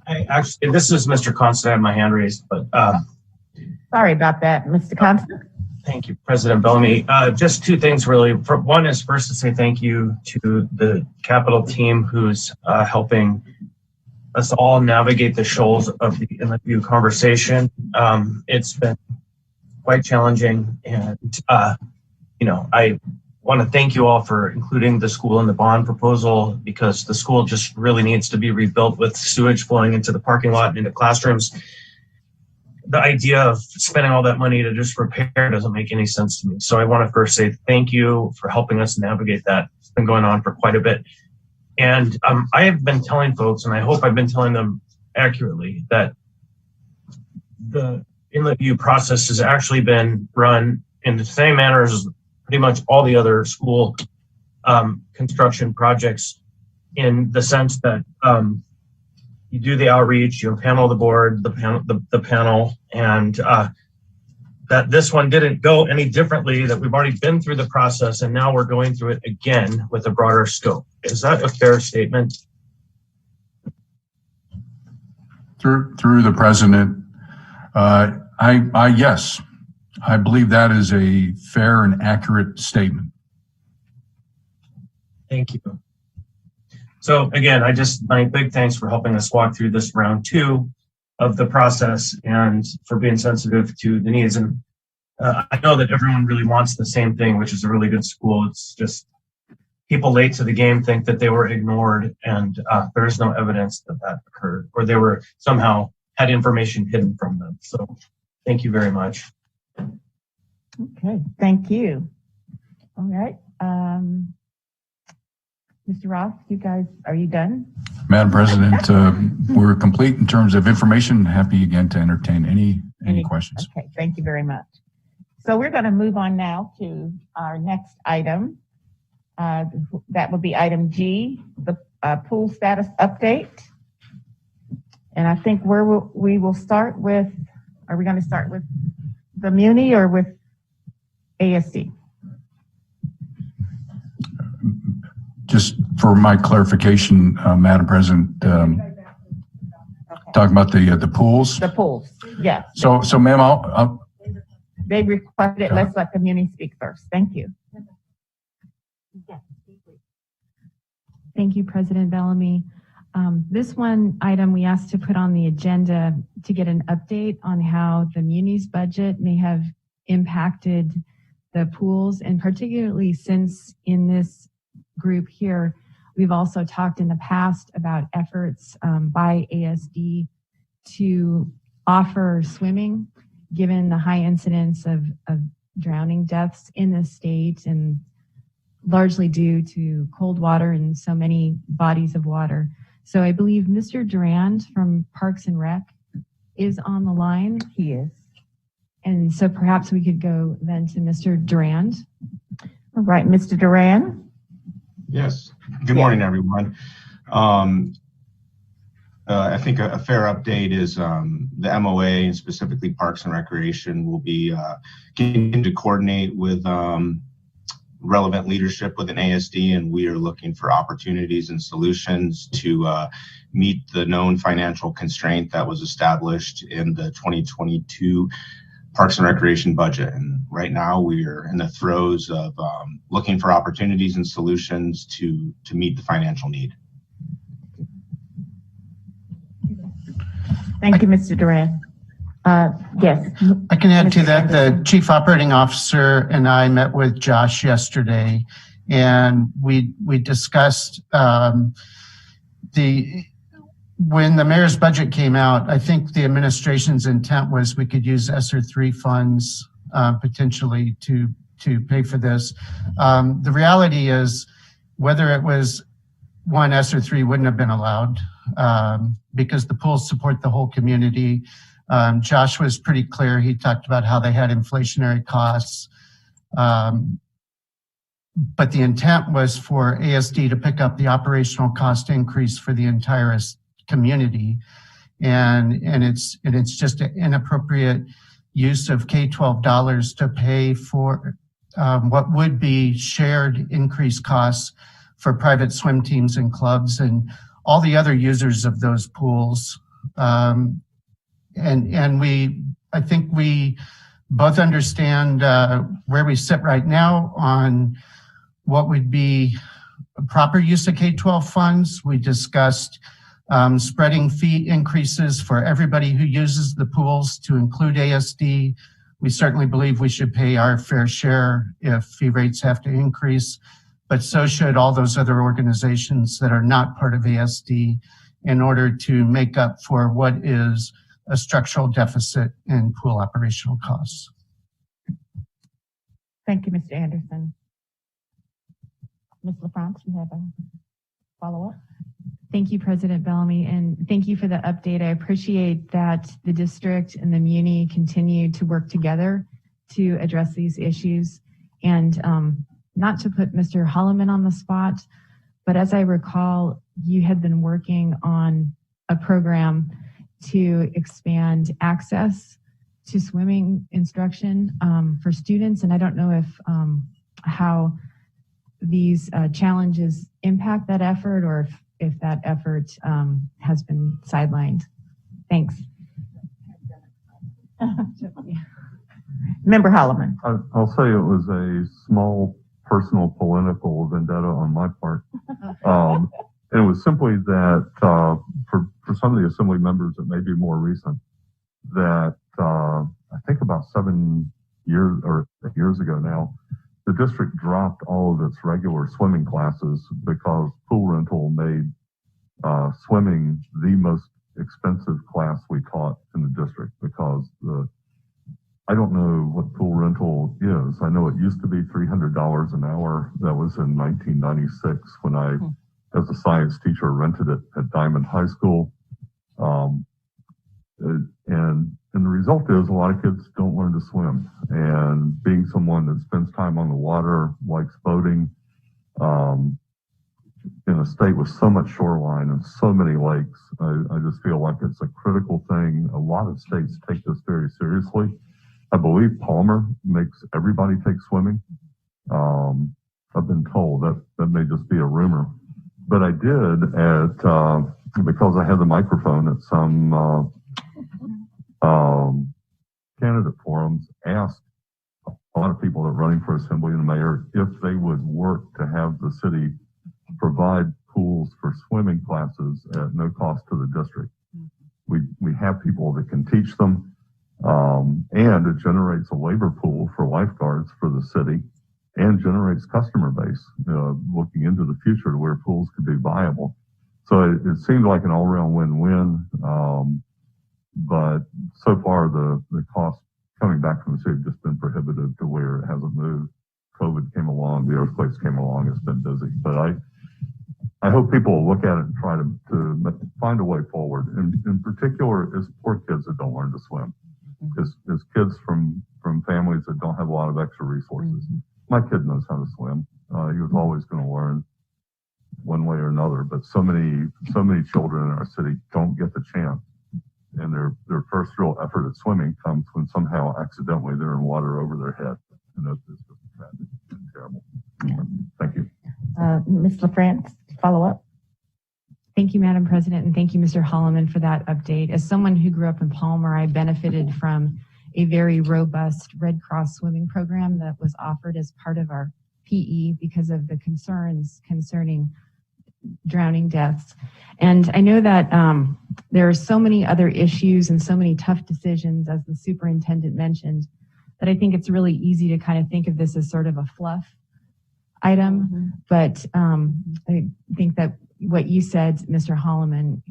Actually, this is Mr. Constant. I have my hand raised, but sorry about that, Mr. Constant. Thank you, President Bellamy. Just two things really. One is first to say thank you to the Capitol team who's helping us all navigate the shoals of the Inlet View conversation. It's been quite challenging, and I want to thank you all for including the school in the bond proposal because the school just really needs to be rebuilt with sewage flowing into the parking lot and into classrooms. the idea of spending all that money to just repair doesn't make any sense to me. So I want to first say thank you for helping us navigate that. It's been going on for quite a bit. And I have been telling folks, and I hope I've been telling them accurately, that the inlet view process has actually been run in the same manner as pretty much all the other school construction projects, in the sense that you do the outreach, you panel the board, the panel, and that this one didn't go any differently, that we've already been through the process and now we're going through it again with a broader scope. Is that a fair statement? Through the president, yes, I believe that is a fair and accurate statement. Thank you. So again, my big thanks for helping us walk through this round 2 of the process and for being sensitive to the needs. And I know that everyone really wants the same thing, which is a really good school. It's just people late to the game think that they were ignored, and there is no evidence that that occurred, or they were somehow had information hidden from them. So thank you very much. Okay, thank you. All right. Mr. Ross, you guys, are you done? Madam President, we're complete in terms of information. Happy again to entertain any questions. Okay, thank you very much. So we're going to move on now to our next item. That would be item G, the pool status update. And I think we will start with, are we going to start with the Muni or with ASD? Just for my clarification, Madam President, talking about the pools. The pools, yes. So ma'am, I'll they requested it. Let's let the Muni speak first. Thank you. Thank you, President Bellamy. This one item we asked to put on the agenda to get an update on how the Muni's budget may have impacted the pools, and particularly since in this group here, we've also talked in the past about efforts by ASD to offer swimming, given the high incidence of drowning deaths in the state, and largely due to cold water in so many bodies of water. So I believe Mr. Durand from Parks and Rec is on the line. He is. And so perhaps we could go then to Mr. Durand. All right, Mr. Durand. Yes. Good morning, everyone. I think a fair update is the MOA, and specifically Parks and Recreation, will be continuing to coordinate with relevant leadership within ASD, and we are looking for opportunities and solutions to meet the known financial constraint that was established in the 2022 Parks and Recreation budget. And right now we are in the throes of looking for opportunities and solutions to meet the financial need. Thank you, Mr. Durand. Yes. I can add to that. The Chief Operating Officer and I met with Josh yesterday, and we discussed when the mayor's budget came out. I think the administration's intent was we could use ESSER III funds potentially to pay for this. The reality is, whether it was ESSER III wouldn't have been allowed because the pools support the whole community. Josh was pretty clear. He talked about how they had inflationary costs. But the intent was for ASD to pick up the operational cost increase for the entire community. And it's just an inappropriate use of K-12 dollars to pay for what would be shared increased costs for private swim teams and clubs and all the other users of those pools. And I think we both understand where we sit right now on what would be a proper use of K-12 funds. We discussed spreading fee increases for everybody who uses the pools to include ASD. We certainly believe we should pay our fair share if fee rates have to increase, but so should all those other organizations that are not part of ASD in order to make up for what is a structural deficit in pool operational costs. Thank you, Mr. Anderson. Ms. LaFrance, you have a follow-up? Thank you, President Bellamy, and thank you for the update. I appreciate that the district and the Muni continue to work together to address these issues. And not to put Mr. Holloman on the spot, but as I recall, you had been working on a program to expand access to swimming instruction for students. And I don't know if how these challenges impact that effort, or if that effort has been sidelined. Thanks. Member Holloman. I'll say it was a small personal political vendetta on my part. And it was simply that for some of the assembly members that may be more recent, that I think about 7 years or 8 years ago now, the district dropped all of its regular swimming classes because pool rental made swimming the most expensive class we taught in the district, because I don't know what pool rental is. I know it used to be $300 an hour. That was in 1996 when I, as a science teacher, rented it at Diamond High School. And the result is a lot of kids don't learn to swim. And being someone that spends time on the water, likes boating, in a state with so much shoreline and so many lakes, I just feel like it's a critical thing. A lot of states take this very seriously. I believe Palmer makes everybody take swimming. I've been told that may just be a rumor, but I did because I had the microphone at some candidate forums, asked a lot of people that are running for assembly and the mayor if they would work to have the city provide pools for swimming classes at no cost to the district. We have people that can teach them, and it generates a labor pool for lifeguards for the city, and generates customer base looking into the future to where pools could be viable. So it seemed like an all-around win-win. But so far, the cost coming back from the city has just been prohibitive to where it hasn't moved. COVID came along, the earthquakes came along, it's been busy. But I hope people will look at it and try to find a way forward. And in particular, it's poor kids that don't learn to swim. It's kids from families that don't have a lot of extra resources. My kid knows how to swim. He was always going to learn one way or another. But so many children in our city don't get the chance. And their first real effort at swimming comes when somehow accidentally they're in water over their head. And that's just tragic and terrible. Thank you. Ms. LaFrance, follow up. Thank you, Madam President, and thank you, Mr. Holloman, for that update. As someone who grew up in Palmer, I benefited from a very robust Red Cross swimming program that was offered as part of our PE because of the concerns concerning drowning deaths. And I know that there are so many other issues and so many tough decisions, as the superintendent mentioned, that I think it's really easy to kind of think of this as sort of a fluff item. But I think that what you said, Mr. Holloman,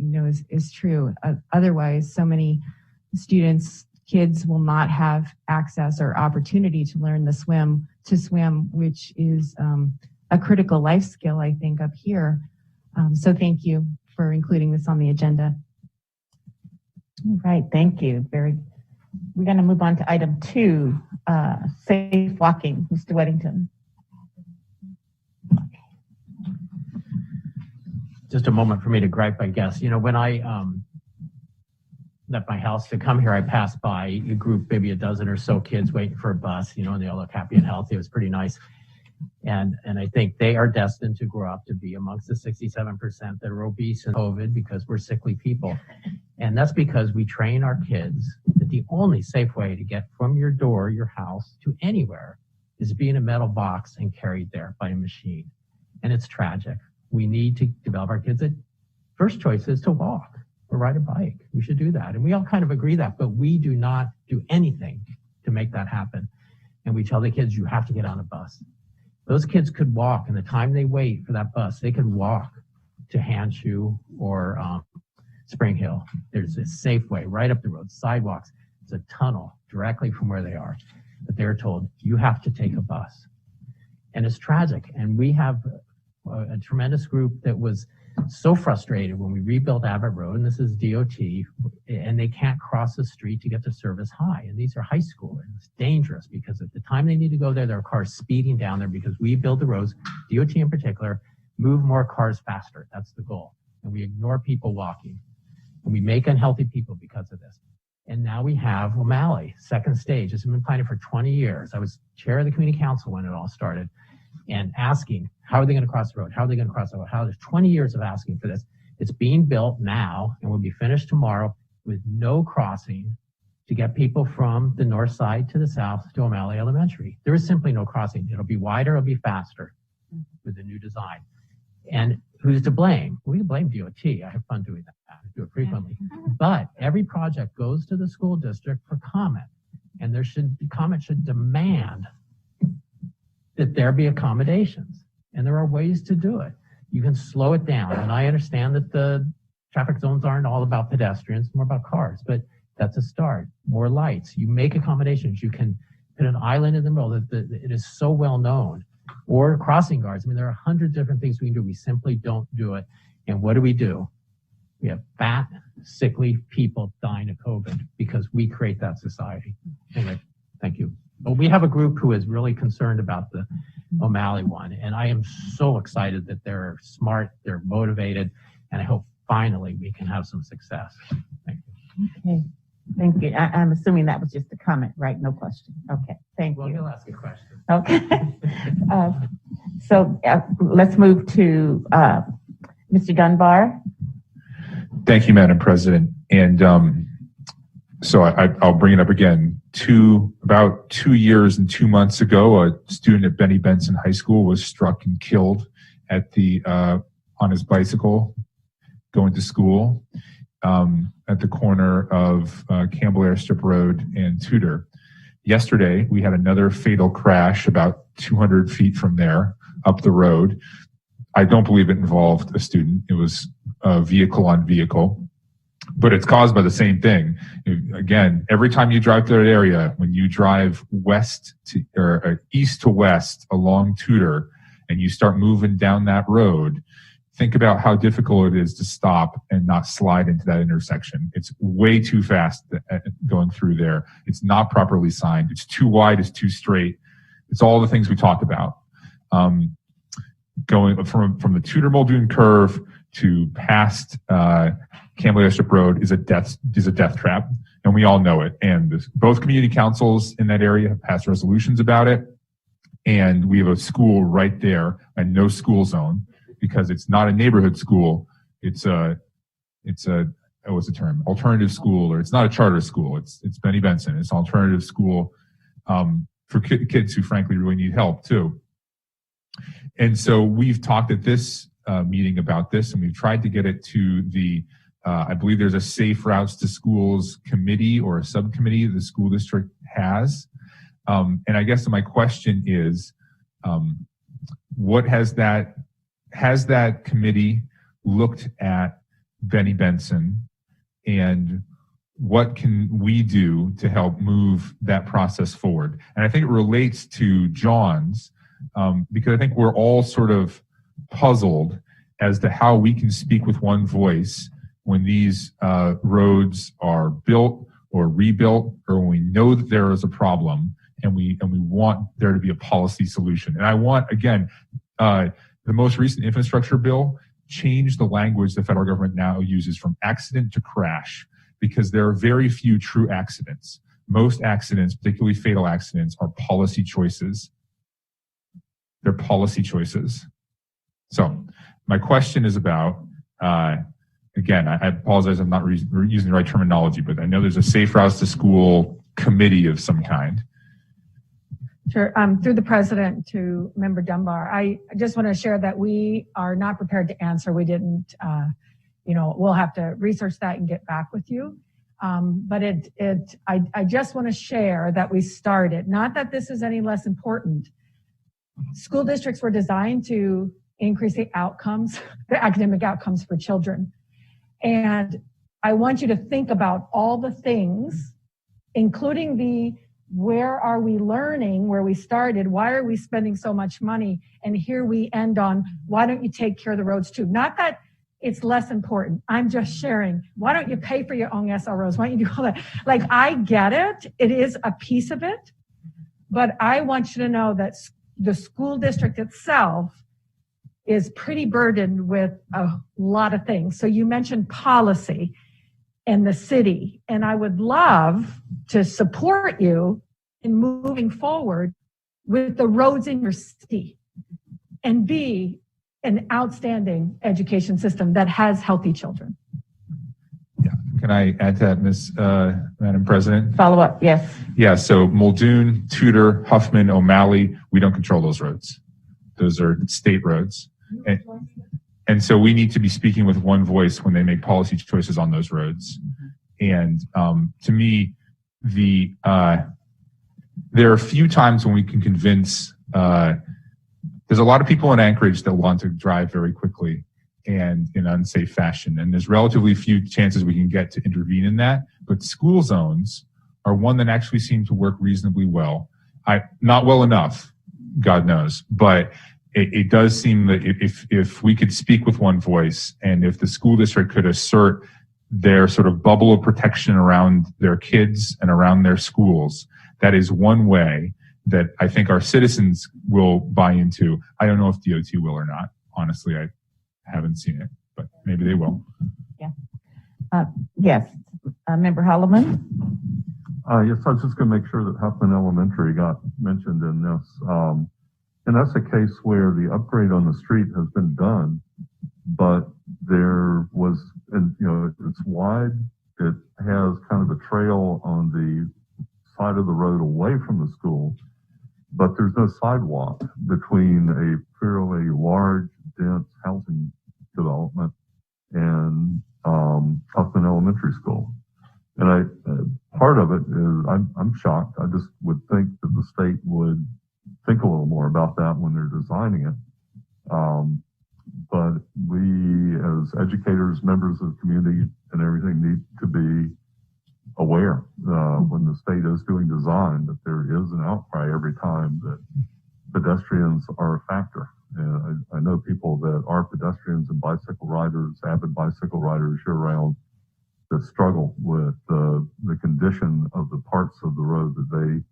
is true. Otherwise, so many students, kids will not have access or opportunity to learn to swim, which is a critical life skill, I think, up here. So thank you for including this on the agenda. All right, thank you. We're going to move on to item 2, safe walking. Mr. Weddington. Just a moment for me to gripe, I guess. When I left my house to come here, I passed by a group, maybe a dozen or so kids waiting for a bus, and they all look happy and healthy. It was pretty nice. And I think they are destined to grow up to be amongst the 67% that are obese and COVID, because we're sickly people. And that's because we train our kids that the only safe way to get from your door, your house, to anywhere is to be in a metal box and carried there by a machine. And it's tragic. We need to develop our kids that first choice is to walk or ride a bike. We should do that. And we all kind of agree that, but we do not do anything to make that happen. And we tell the kids, you have to get on a bus. Those kids could walk, and the time they wait for that bus, they could walk to Hanshu or Spring Hill. There's a Safeway right up the road, sidewalks. It's a tunnel directly from where they are. But they're told, you have to take a bus. And it's tragic. And we have a tremendous group that was so frustrated when we rebuilt Abbott Road, and this is DOT, and they can't cross the street to get to Service High. And these are high schoolers. It's dangerous because at the time they need to go there, there are cars speeding down there because we build the roads, DOT in particular, move more cars faster. That's the goal. And we ignore people walking. And we make unhealthy people because of this. And now we have O'Malley, second stage. It's been planning for 20 years. I was chair of the community council when it all started and asking, how are they going to cross the road? How are they going to cross the road? There's 20 years of asking for this. It's being built now and will be finished tomorrow with no crossing to get people from the north side to the south to O'Malley Elementary. There is simply no crossing. It'll be wider, it'll be faster with the new design. And who's to blame? We can blame DOT. I have fun doing that. I do it frequently. But every project goes to the school district for comment. And comment should demand that there be accommodations. And there are ways to do it. You can slow it down. And I understand that the traffic zones aren't all about pedestrians, more about cars, but that's a start. More lights. You make accommodations. You can put an island in the middle that it is so well known. Or crossing guards. I mean, there are 100 different things we can do. We simply don't do it. And what do? We have fat, sickly people dying of COVID because we create that society. Anyway, thank you. But we have a group who is really concerned about the O'Malley one. And I am so excited that they're smart, they're motivated, and I hope finally we can have some success. Thank you. Okay. Thank you. I'm assuming that was just a comment, right? No question. Okay. Thank you. You'll ask a question. Okay. So let's move to Mr. Dunbar. Thank you, Madam President. And so I'll bring it up again. About 2 years and 2 months ago, a student at Benny Benson High School was struck and killed at on his bicycle going to school at the corner of Campbell Airstrip Road and Tudor. Yesterday, we had another fatal crash about 200 feet from there up the road. I don't believe it involved a student. It was vehicle on vehicle, but it's caused by the same thing. Again, every time you drive through that area, when you drive east to west along Tudor and you start moving down that road, think about how difficult it is to stop and not slide into that intersection. It's way too fast going through there. It's not properly signed. It's too wide. It's too straight. It's all the things we talked about. Going from the Tudor Muldoon curve to past Campbell Airstrip Road is a death trap, and we all know it. And both community councils in that area have passed resolutions about it. And we have a school right there, a no school zone, because it's not a neighborhood school. It's what's the term? Alternative school, or it's not a charter school. It's Benny Benson. It's an alternative school for kids who frankly really need help too. And so we've talked at this meeting about this, and we've tried to get it to the, I believe there's a Safe Routes to Schools committee or a subcommittee the school district has. And I guess my question is, has that committee looked at Benny Benson, and what can we do to help move that process forward? And I think it relates to John's, because I think we're all sort of puzzled as to how we can speak with one voice when these roads are built or rebuilt, or when we know that there is a problem and we want there to be a policy solution. And I want, again, the most recent infrastructure bill changed the language the federal government now uses from accident to crash, because there are very few true accidents. Most accidents, particularly fatal accidents, are policy choices. They're policy choices. So my question is about, again, I apologize, I'm not using the right terminology, but I know there's a Safe Routes to School committee of some kind. Sure. Through the president to Member Dunbar, I just want to share that we are not prepared to answer. We didn't, we'll have to research that and get back with you. But I just want to share that we started, not that this is any less important. School districts were designed to increase the outcomes, the academic outcomes for children. And I want you to think about all the things, including the where are we learning, where we started, why are we spending so much money, and here we end on why don't you take care of the roads too? Not that it's less important. I'm just sharing. Why don't you pay for your own SROs? Why don't you do all that? Like, I get it. It is a piece of it. But I want you to know that the school district itself is pretty burdened with a lot of things. So you mentioned policy and the city, and I would love to support you in moving forward with the roads in your city and be an outstanding education system that has healthy children. Can I add to that, Madam President? Follow up, yes. Yeah, so Muldoon, Tudor, Huffman, O'Malley, we don't control those roads. Those are state roads. And so we need to be speaking with one voice when they make policy choices on those roads. And to me, there are a few times when we can convince, there's a lot of people in Anchorage that want to drive very quickly and in unsafe fashion. And there's relatively few chances we can get to intervene in that. But school zones are one that actually seem to work reasonably well. Not well enough, God knows, but it does seem that if we could speak with one voice, and if the school district could assert their sort of bubble of protection around their kids and around their schools, that is one way that I think our citizens will buy into. I don't know if DOT will or not. Honestly, I haven't seen it, but maybe they will. Yeah. Yes. Member Holloman? Yes, I was just going to make sure that Huffman Elementary got mentioned in this. And that's a case where the upgrade on the street has been done, but there was, and you know, it's wide. It has kind of a trail on the side of the road away from the school, but there's no sidewalk between a fairly large, dense housing development and Huffman Elementary School. And part of it is I'm shocked. I just would think that the state would think a little more about that when they're designing it. But we, as educators, members of the community, and everything, need to be aware when the state is doing design that there is an outcry every time that pedestrians are a factor. And I know people that are pedestrians and bicycle riders, avid bicycle riders year-round, that struggle with the condition of the parts of the road that they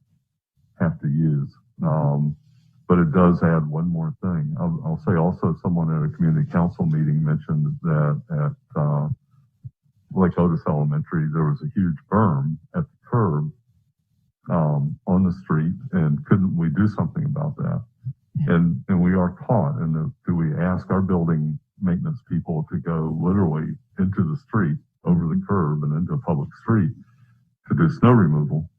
have to use. But it does add one more thing. I'll say also, someone at a community council meeting mentioned that at Lake Otis Elementary, there was a huge berm at the curb on the street, and couldn't we do something about that? And we are caught. And do we ask our building maintenance people to go literally into the street, over the curb, and into a public street to do snow removal?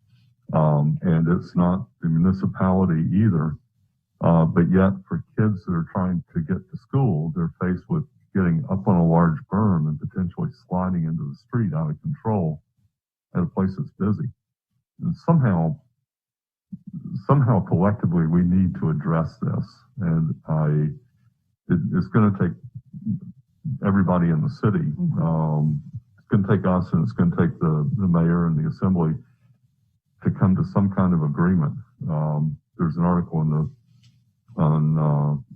And it's not the municipality either. But yet, for kids that are trying to get to school, they're faced with getting up on a large berm and potentially sliding into the street out of control at a place that's busy. And somehow collectively, we need to address this. And it's going to take everybody in the city. It's going to take us, and it's going to take the mayor and the assembly to come to some kind of agreement. There's an article on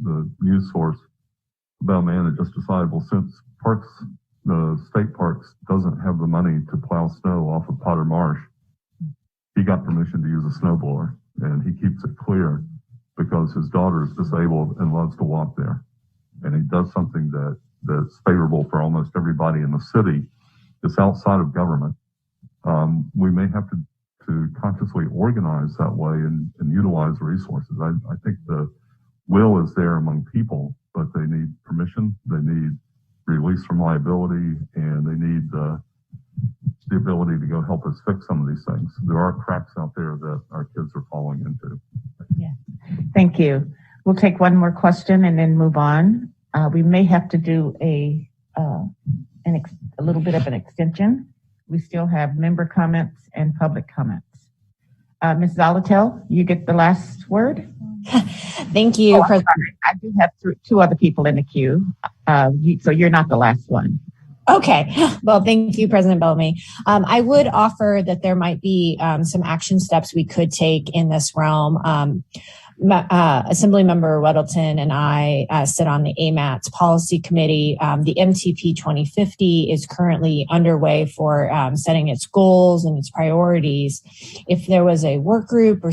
the news source about a man that just decided, well, since the state parks doesn't have the money to plow snow off of Potter Marsh, he got permission to use a snowblower, and he keeps it clear because his daughter is disabled and loves to walk there. And he does something that's favorable for almost everybody in the city. It's outside of government. We may have to consciously organize that way and utilize resources. I think the will is there among people, but they need permission, they need release from liability, and they need the ability to go help us fix some of these things. There are cracks out there that our kids are falling into. Yeah, thank you. We'll take one more question and then move on. We may have to do a little bit of an extension. We still have member comments and public comments. Ms. Zolotel, you get the last word. Thank you. I do have two other people in the queue, so you're not the last one. Okay. Well, thank you, President Bellamy. I would offer that there might be some action steps we could take in this realm. Assemblymember Weddleton and I sit on the AMATS policy committee. The MTP 2050 is currently underway for setting its goals and its priorities. If there was a work group or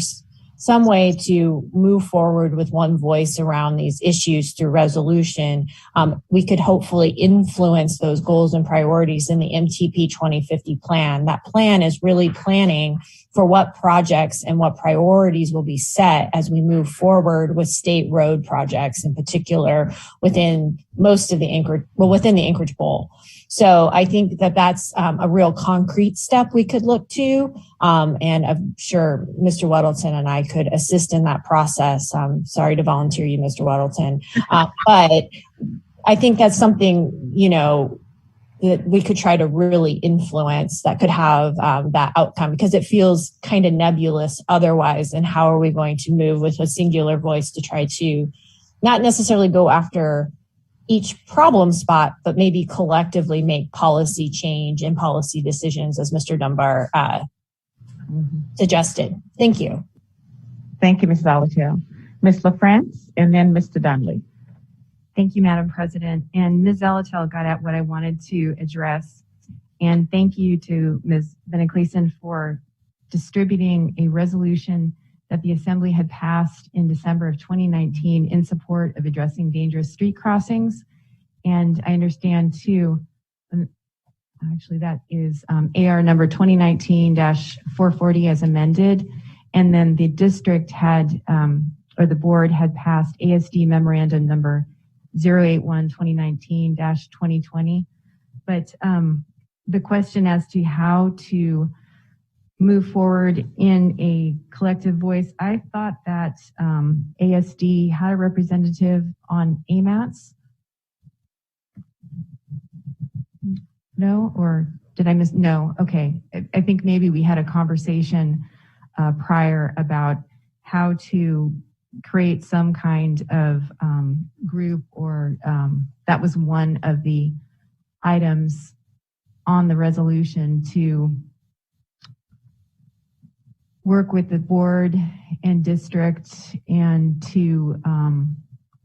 some way to move forward with one voice around these issues through resolution, we could hopefully influence those goals and priorities in the MTP 2050 plan. That plan is really planning for what projects and what priorities will be set as we move forward with state road projects, in particular within most of the within the Anchorage Bowl. So I think that that's a real concrete step we could look to. And I'm sure Mr. Weddleton and I could assist in that process. I'm sorry to volunteer you, Mr. Weddleton. But I think that's something, that we could try to really influence that could have that outcome, because it feels kind of nebulous otherwise. And how are we going to move with a singular voice to try to not necessarily go after each problem spot, but maybe collectively make policy change and policy decisions, as Mr. Dunbar suggested. Thank you. Thank you, Ms. Zalatil. Ms. LaFrance, and then Mr. Donnelly. Thank you, Madam President. And Ms. Zalatil got at what I wanted to address. And thank you to Ms. Benecleson for distributing a resolution that the Assembly had passed in December of 2019 in support of addressing dangerous street crossings. And I understand too, actually that is AR number 2019-440 as amended. And then the district had, or the board had passed ASD memorandum number 081-2019-2020. But the question as to how to move forward in a collective voice, I thought that ASD had a representative on AMATS. No, or did I miss? No, okay. I think maybe we had a conversation prior about how to create some kind of group, or that was one of the items on the resolution, to work with the board and district and to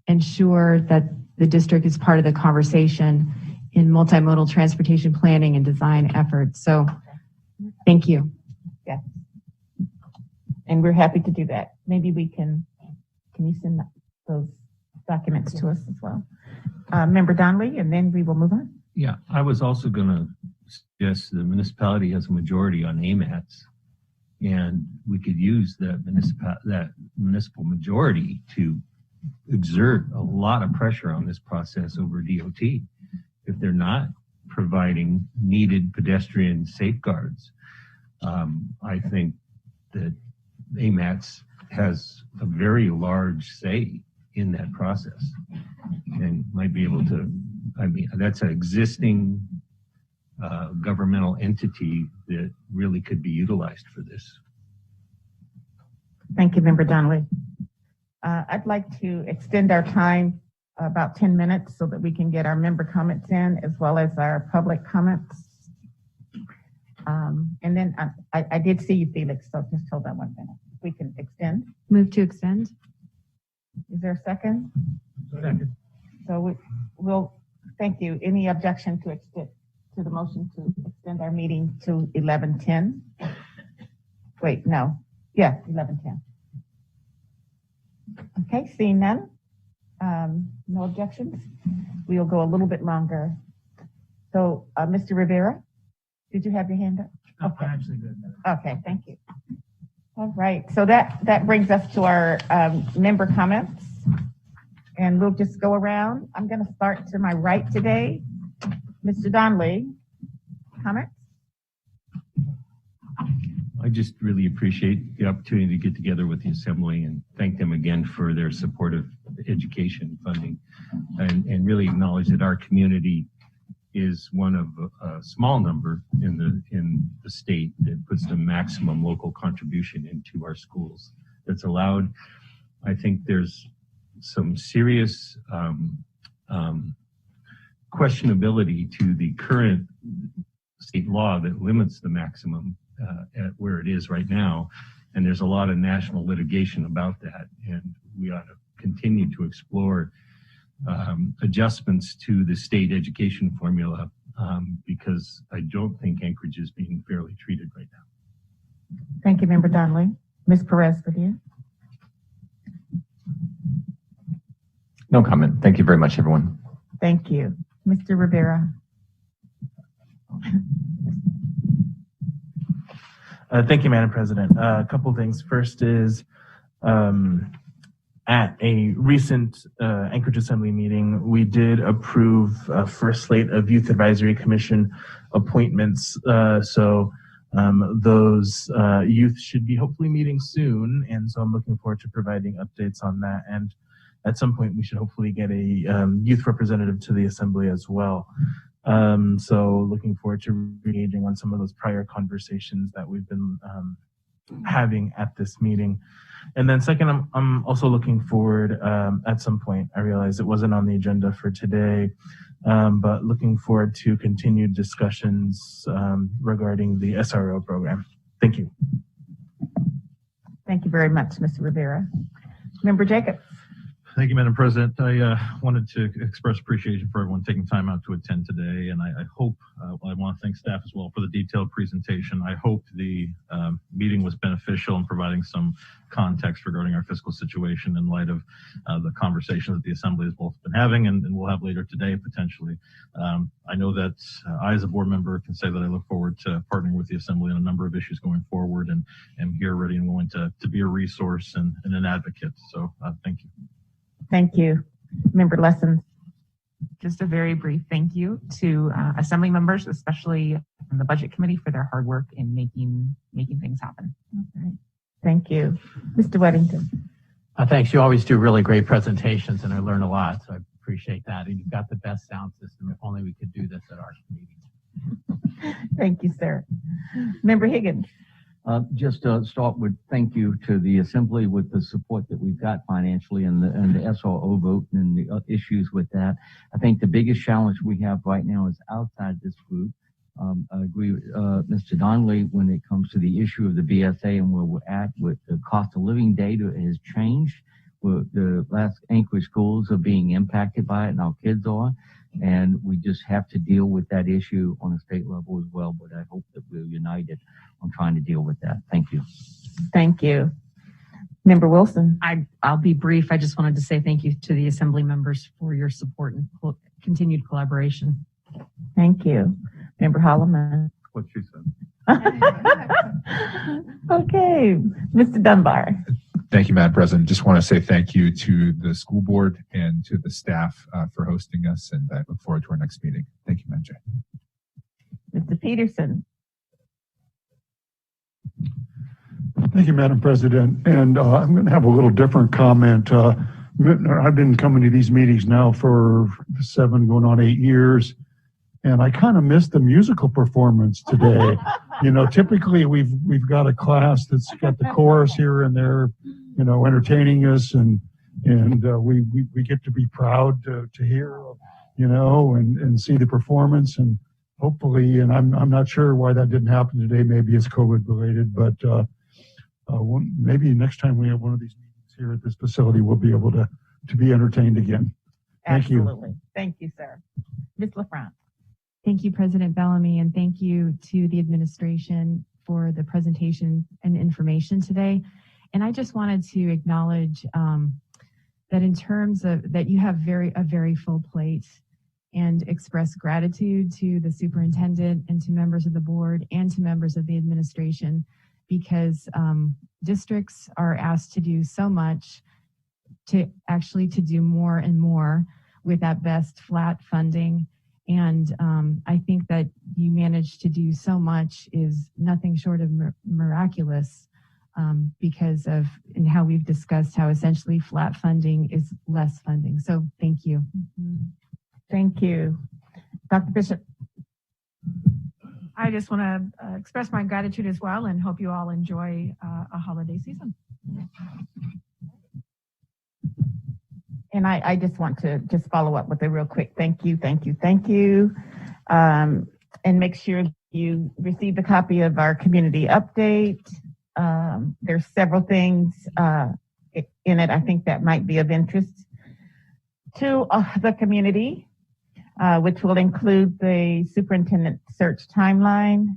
ensure that the district is part of the conversation in multimodal transportation planning and design efforts. So thank you. Yeah. And we're happy to do that. Maybe we can you send those documents to us as well? Member Donnelly, and then we will move on. Yeah, I was also going to suggest the municipality has a majority on AMATS, and we could use that municipal majority to exert a lot of pressure on this process over DOT if they're not providing needed pedestrian safeguards. I think that AMATS has a very large say in that process and might be able to, that's an existing governmental entity that really could be utilized for this. Thank you, Member Donnelly. I'd like to extend our time about 10 minutes so that we can get our member comments in as well as our public comments. And then I did see you, Felix, so just hold on 1 minute. We can extend. Move to extend. Is there a second? Second. So we'll thank you. Any objection to extend to the motion to extend our meeting to 11:10? Wait, no. Yeah, 11:10. Okay, seeing none. No objections. We'll go a little bit longer. So, Mr. Rivera, did you have your hand up? Okay. I'm actually good. Okay, thank you. All right, so that brings us to our member comments, and we'll just go around. I'm going to start to my right today. Mr. Donnelly, comments? I just really appreciate the opportunity to get together with the Assembly and thank them again for their support of education funding, and really acknowledge that our community is one of a small number in the state that puts the maximum local contribution into our schools. That's allowed. I think there's some serious questionability to the current state law that limits the maximum at where it is right now. And there's a lot of national litigation about that. And we ought to continue to explore adjustments to the state education formula because I don't think Anchorage is being fairly treated right now. Thank you, Member Donnelly. Ms. Perez-Padilla. No comment. Thank you very much, everyone. Thank you. Mr. Rivera. Thank you, Madam President. A couple things. First is at a recent Anchorage Assembly meeting, we did approve a first slate of Youth Advisory Commission appointments. So those youth should be hopefully meeting soon. And so I'm looking forward to providing updates on that. And at some point, we should hopefully get a youth representative to the Assembly as well. So looking forward to engaging on some of those prior conversations that we've been having at this meeting. And then second, I'm also looking forward at some point, I realize it wasn't on the agenda for today, but looking forward to continued discussions regarding the SRO program. Thank you. Thank you very much, Mr. Rivera. Member Jacobs. Thank you, Madam President. I wanted to express appreciation for everyone taking time out to attend today, and I hope, I want to thank staff as well for the detailed presentation. I hope the meeting was beneficial in providing some context regarding our fiscal situation in light of the conversations that the Assembly has both been having and we'll have later today, potentially. I know that I, as a board member, can say that I look forward to partnering with the Assembly on a number of issues going forward and am here ready and willing to be a resource and an advocate. So thank you. Thank you. Member Lessons. Just a very brief thank you to Assembly members, especially on the Budget Committee, for their hard work in making things happen. Okay. Thank you. Mr. Weddington. Thanks. You always do really great presentations, and I learn a lot, so I appreciate that. And you've got the best sound system. If only we could do this at our meetings. Thank you, sir. Member Higgins. Just start with thank you to the Assembly with the support that we've got financially and the SRO vote and the issues with that. I think the biggest challenge we have right now is outside this group. I agree with Mr. Donnelly when it comes to the issue of the BSA and where we're at with the cost of living data has changed. The last Anchorage schools are being impacted by it and our kids are. And we just have to deal with that issue on a state level as well. But I hope that we're united on trying to deal with that. Thank you. Thank you. Member Wilson. I'll be brief. I just wanted to say thank you to the Assembly members for your support and continued collaboration. Thank you. Member Holloman. What she said. Okay. Mr. Dunbar. Thank you, Madam President. Just want to say thank you to the school board and to the staff for hosting us, and I look forward to our next meeting. Thank you, Madam Chair. Mr. Peterson. Thank you, Madam President. And I'm going to have a little different comment. I've been coming to these meetings now for 7 going on 8 years, and I kind of missed the musical performance today. You know, typically we've got a class that's got the chorus here and there, you know, entertaining us, and we get to be proud to hear, you know, and see the performance, and hopefully, and I'm not sure why that didn't happen today. Maybe it's COVID related, but maybe next time we have one of these meetings here at this facility, we'll be able to be entertained again. Thank you. Absolutely. Thank you, sir. Ms. LaFrance. Thank you, President Bellamy, and thank you to the administration for the presentation and information today. And I just wanted to acknowledge that in terms of that you have a very full plate, and express gratitude to the superintendent and to members of the board and to members of the administration, because districts are asked to do so much to do more and more with at best flat funding. And I think that you managed to do so much is nothing short of miraculous because of in how we've discussed how essentially flat funding is less funding. So thank you. Thank you. Dr. Bishop. I just want to express my gratitude as well and hope you all enjoy a holiday season. And I just want to just follow up with a real quick thank you, thank you, thank you. And make sure you received a copy of our community update. There's several things in it I think that might be of interest to the community, which will include the superintendent search timeline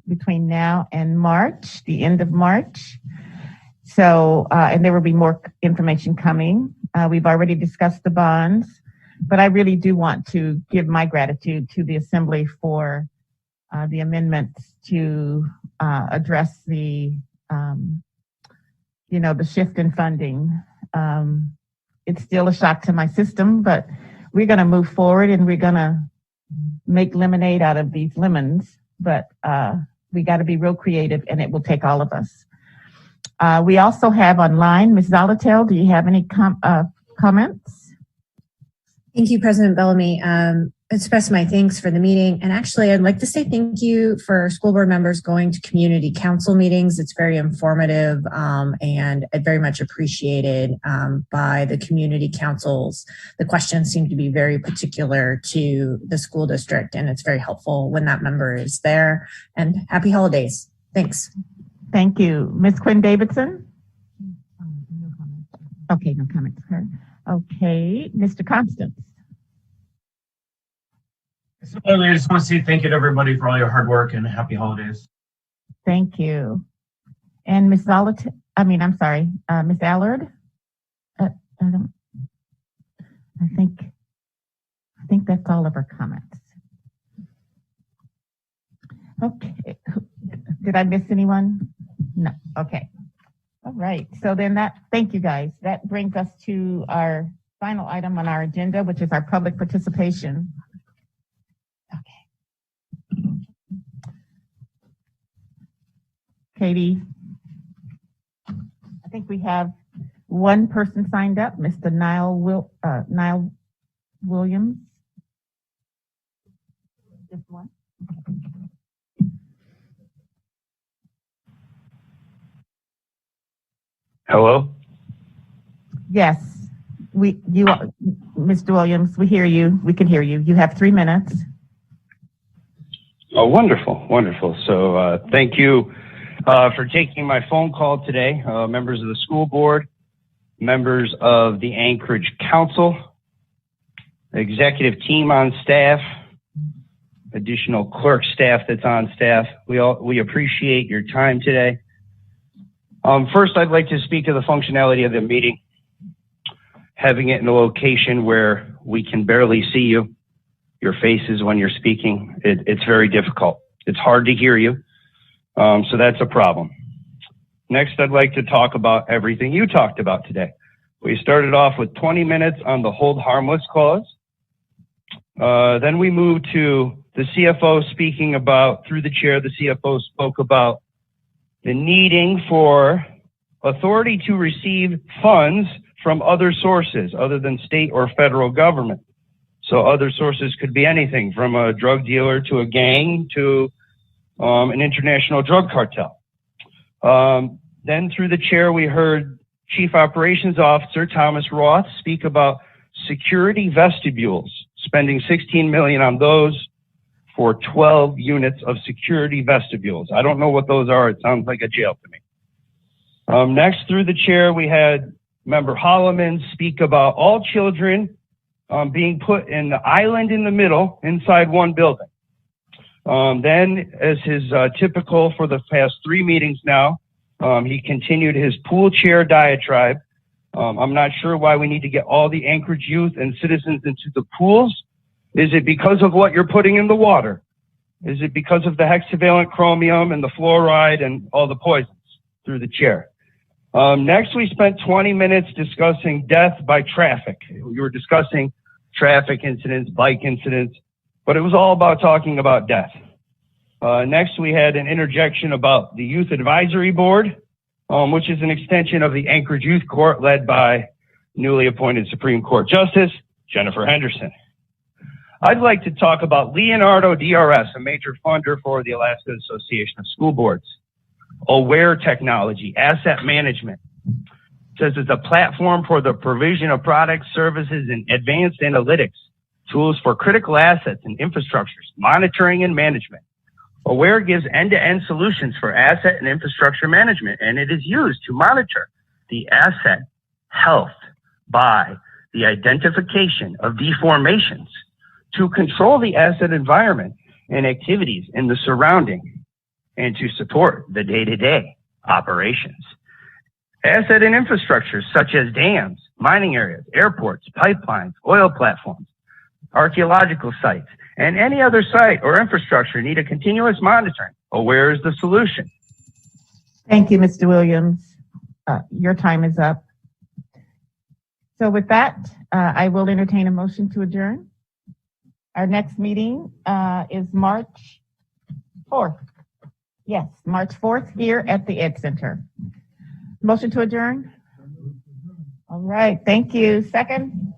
between now and March, the end of March. So, and there will be more information coming. We've already discussed the bonds, but I really do want to give my gratitude to the Assembly for the amendments to address the, the shift in funding. It's still a shock to my system, but we're going to move forward and we're going to make lemonade out of these lemons, but we got to be real creative and it will take all of us. We also have online, Ms. Zalatel, do you have any comments? Thank you, President Bellamy. Express my thanks for the meeting. And actually, I'd like to say thank you for school board members going to community council meetings. It's very informative and very much appreciated by the community councils. The questions seem to be very particular to the school district, and it's very helpful when that member is there. And happy holidays. Thanks. Thank you. Ms. Quinn Davidson? No comments. Okay, no comments. Okay, Mr. Constance. Similarly, I just want to say thank you to everybody for all your hard work and happy holidays. Thank you. And Ms. Ms. Allard? I think that's all of our comments. Okay. Did I miss anyone? No. Okay. All right. So then thank you guys. That brings us to our final item on our agenda, which is our public participation. Katie, I think we have one person signed up, Mr. Niall Williams. Just one. Hello? Yes, Mr. Williams, we hear you. We can hear you. You have 3 minutes. Oh, wonderful, wonderful. So thank you for taking my phone call today, members of the school board, members of the Anchorage Council, executive team on staff, additional clerk staff that's on staff. We appreciate your time today. First, I'd like to speak to the functionality of the meeting. Having it in a location where we can barely see you, your faces when you're speaking, it's very difficult. It's hard to hear you. So that's a problem. Next, I'd like to talk about everything you talked about today. We started off with 20 minutes on the hold harmless clause. Then we moved to the CFO speaking about, through the chair, the CFO spoke about the needing for authority to receive funds from other sources other than state or federal government. So other sources could be anything from a drug dealer to a gang to an international drug cartel. Then through the chair, we heard Chief Operations Officer Thomas Roth speak about security vestibules, spending $16 million on those for 12 units of security vestibules. I don't know what those are. It sounds like a jail to me. Next, through the chair, we had Member Holloman speak about all children being put in the island in the middle inside one building. Then, as his typical for the past 3 meetings now, he continued his pool chair diatribe. I'm not sure why we need to get all the Anchorage youth and citizens into the pools. Is it because of what you're putting in the water? Is it because of the hexavalent chromium and the fluoride and all the poisons? Through the chair. Next, we spent 20 minutes discussing death by traffic. We were discussing traffic incidents, bike incidents, but it was all about talking about death. Next, we had an interjection about the Youth Advisory Board, which is an extension of the Anchorage Youth Court led by newly appointed Supreme Court Justice Jennifer Henderson. I'd like to talk about Leonardo DRS, a major funder for the Alaska Association of School Boards, aware technology, asset management. says it's a platform for the provision of products, services, and advanced analytics, tools for critical assets and infrastructures, monitoring and management. Aware gives end-to-end solutions for asset and infrastructure management, and it is used to monitor the asset health by the identification of deformations, to control the asset environment and activities in the surrounding, and to support the day-to-day operations. Asset and infrastructure such as dams, mining areas, airports, pipelines, oil platforms, archaeological sites, and any other site or infrastructure need a continuous monitoring. Aware is the solution. Thank you, Mr. Williams. Your time is up. So with that, I will entertain a motion to adjourn. Our next meeting is March 4th. Yes, March 4th here at the Ed Center. Motion to adjourn? All right, thank you. Second?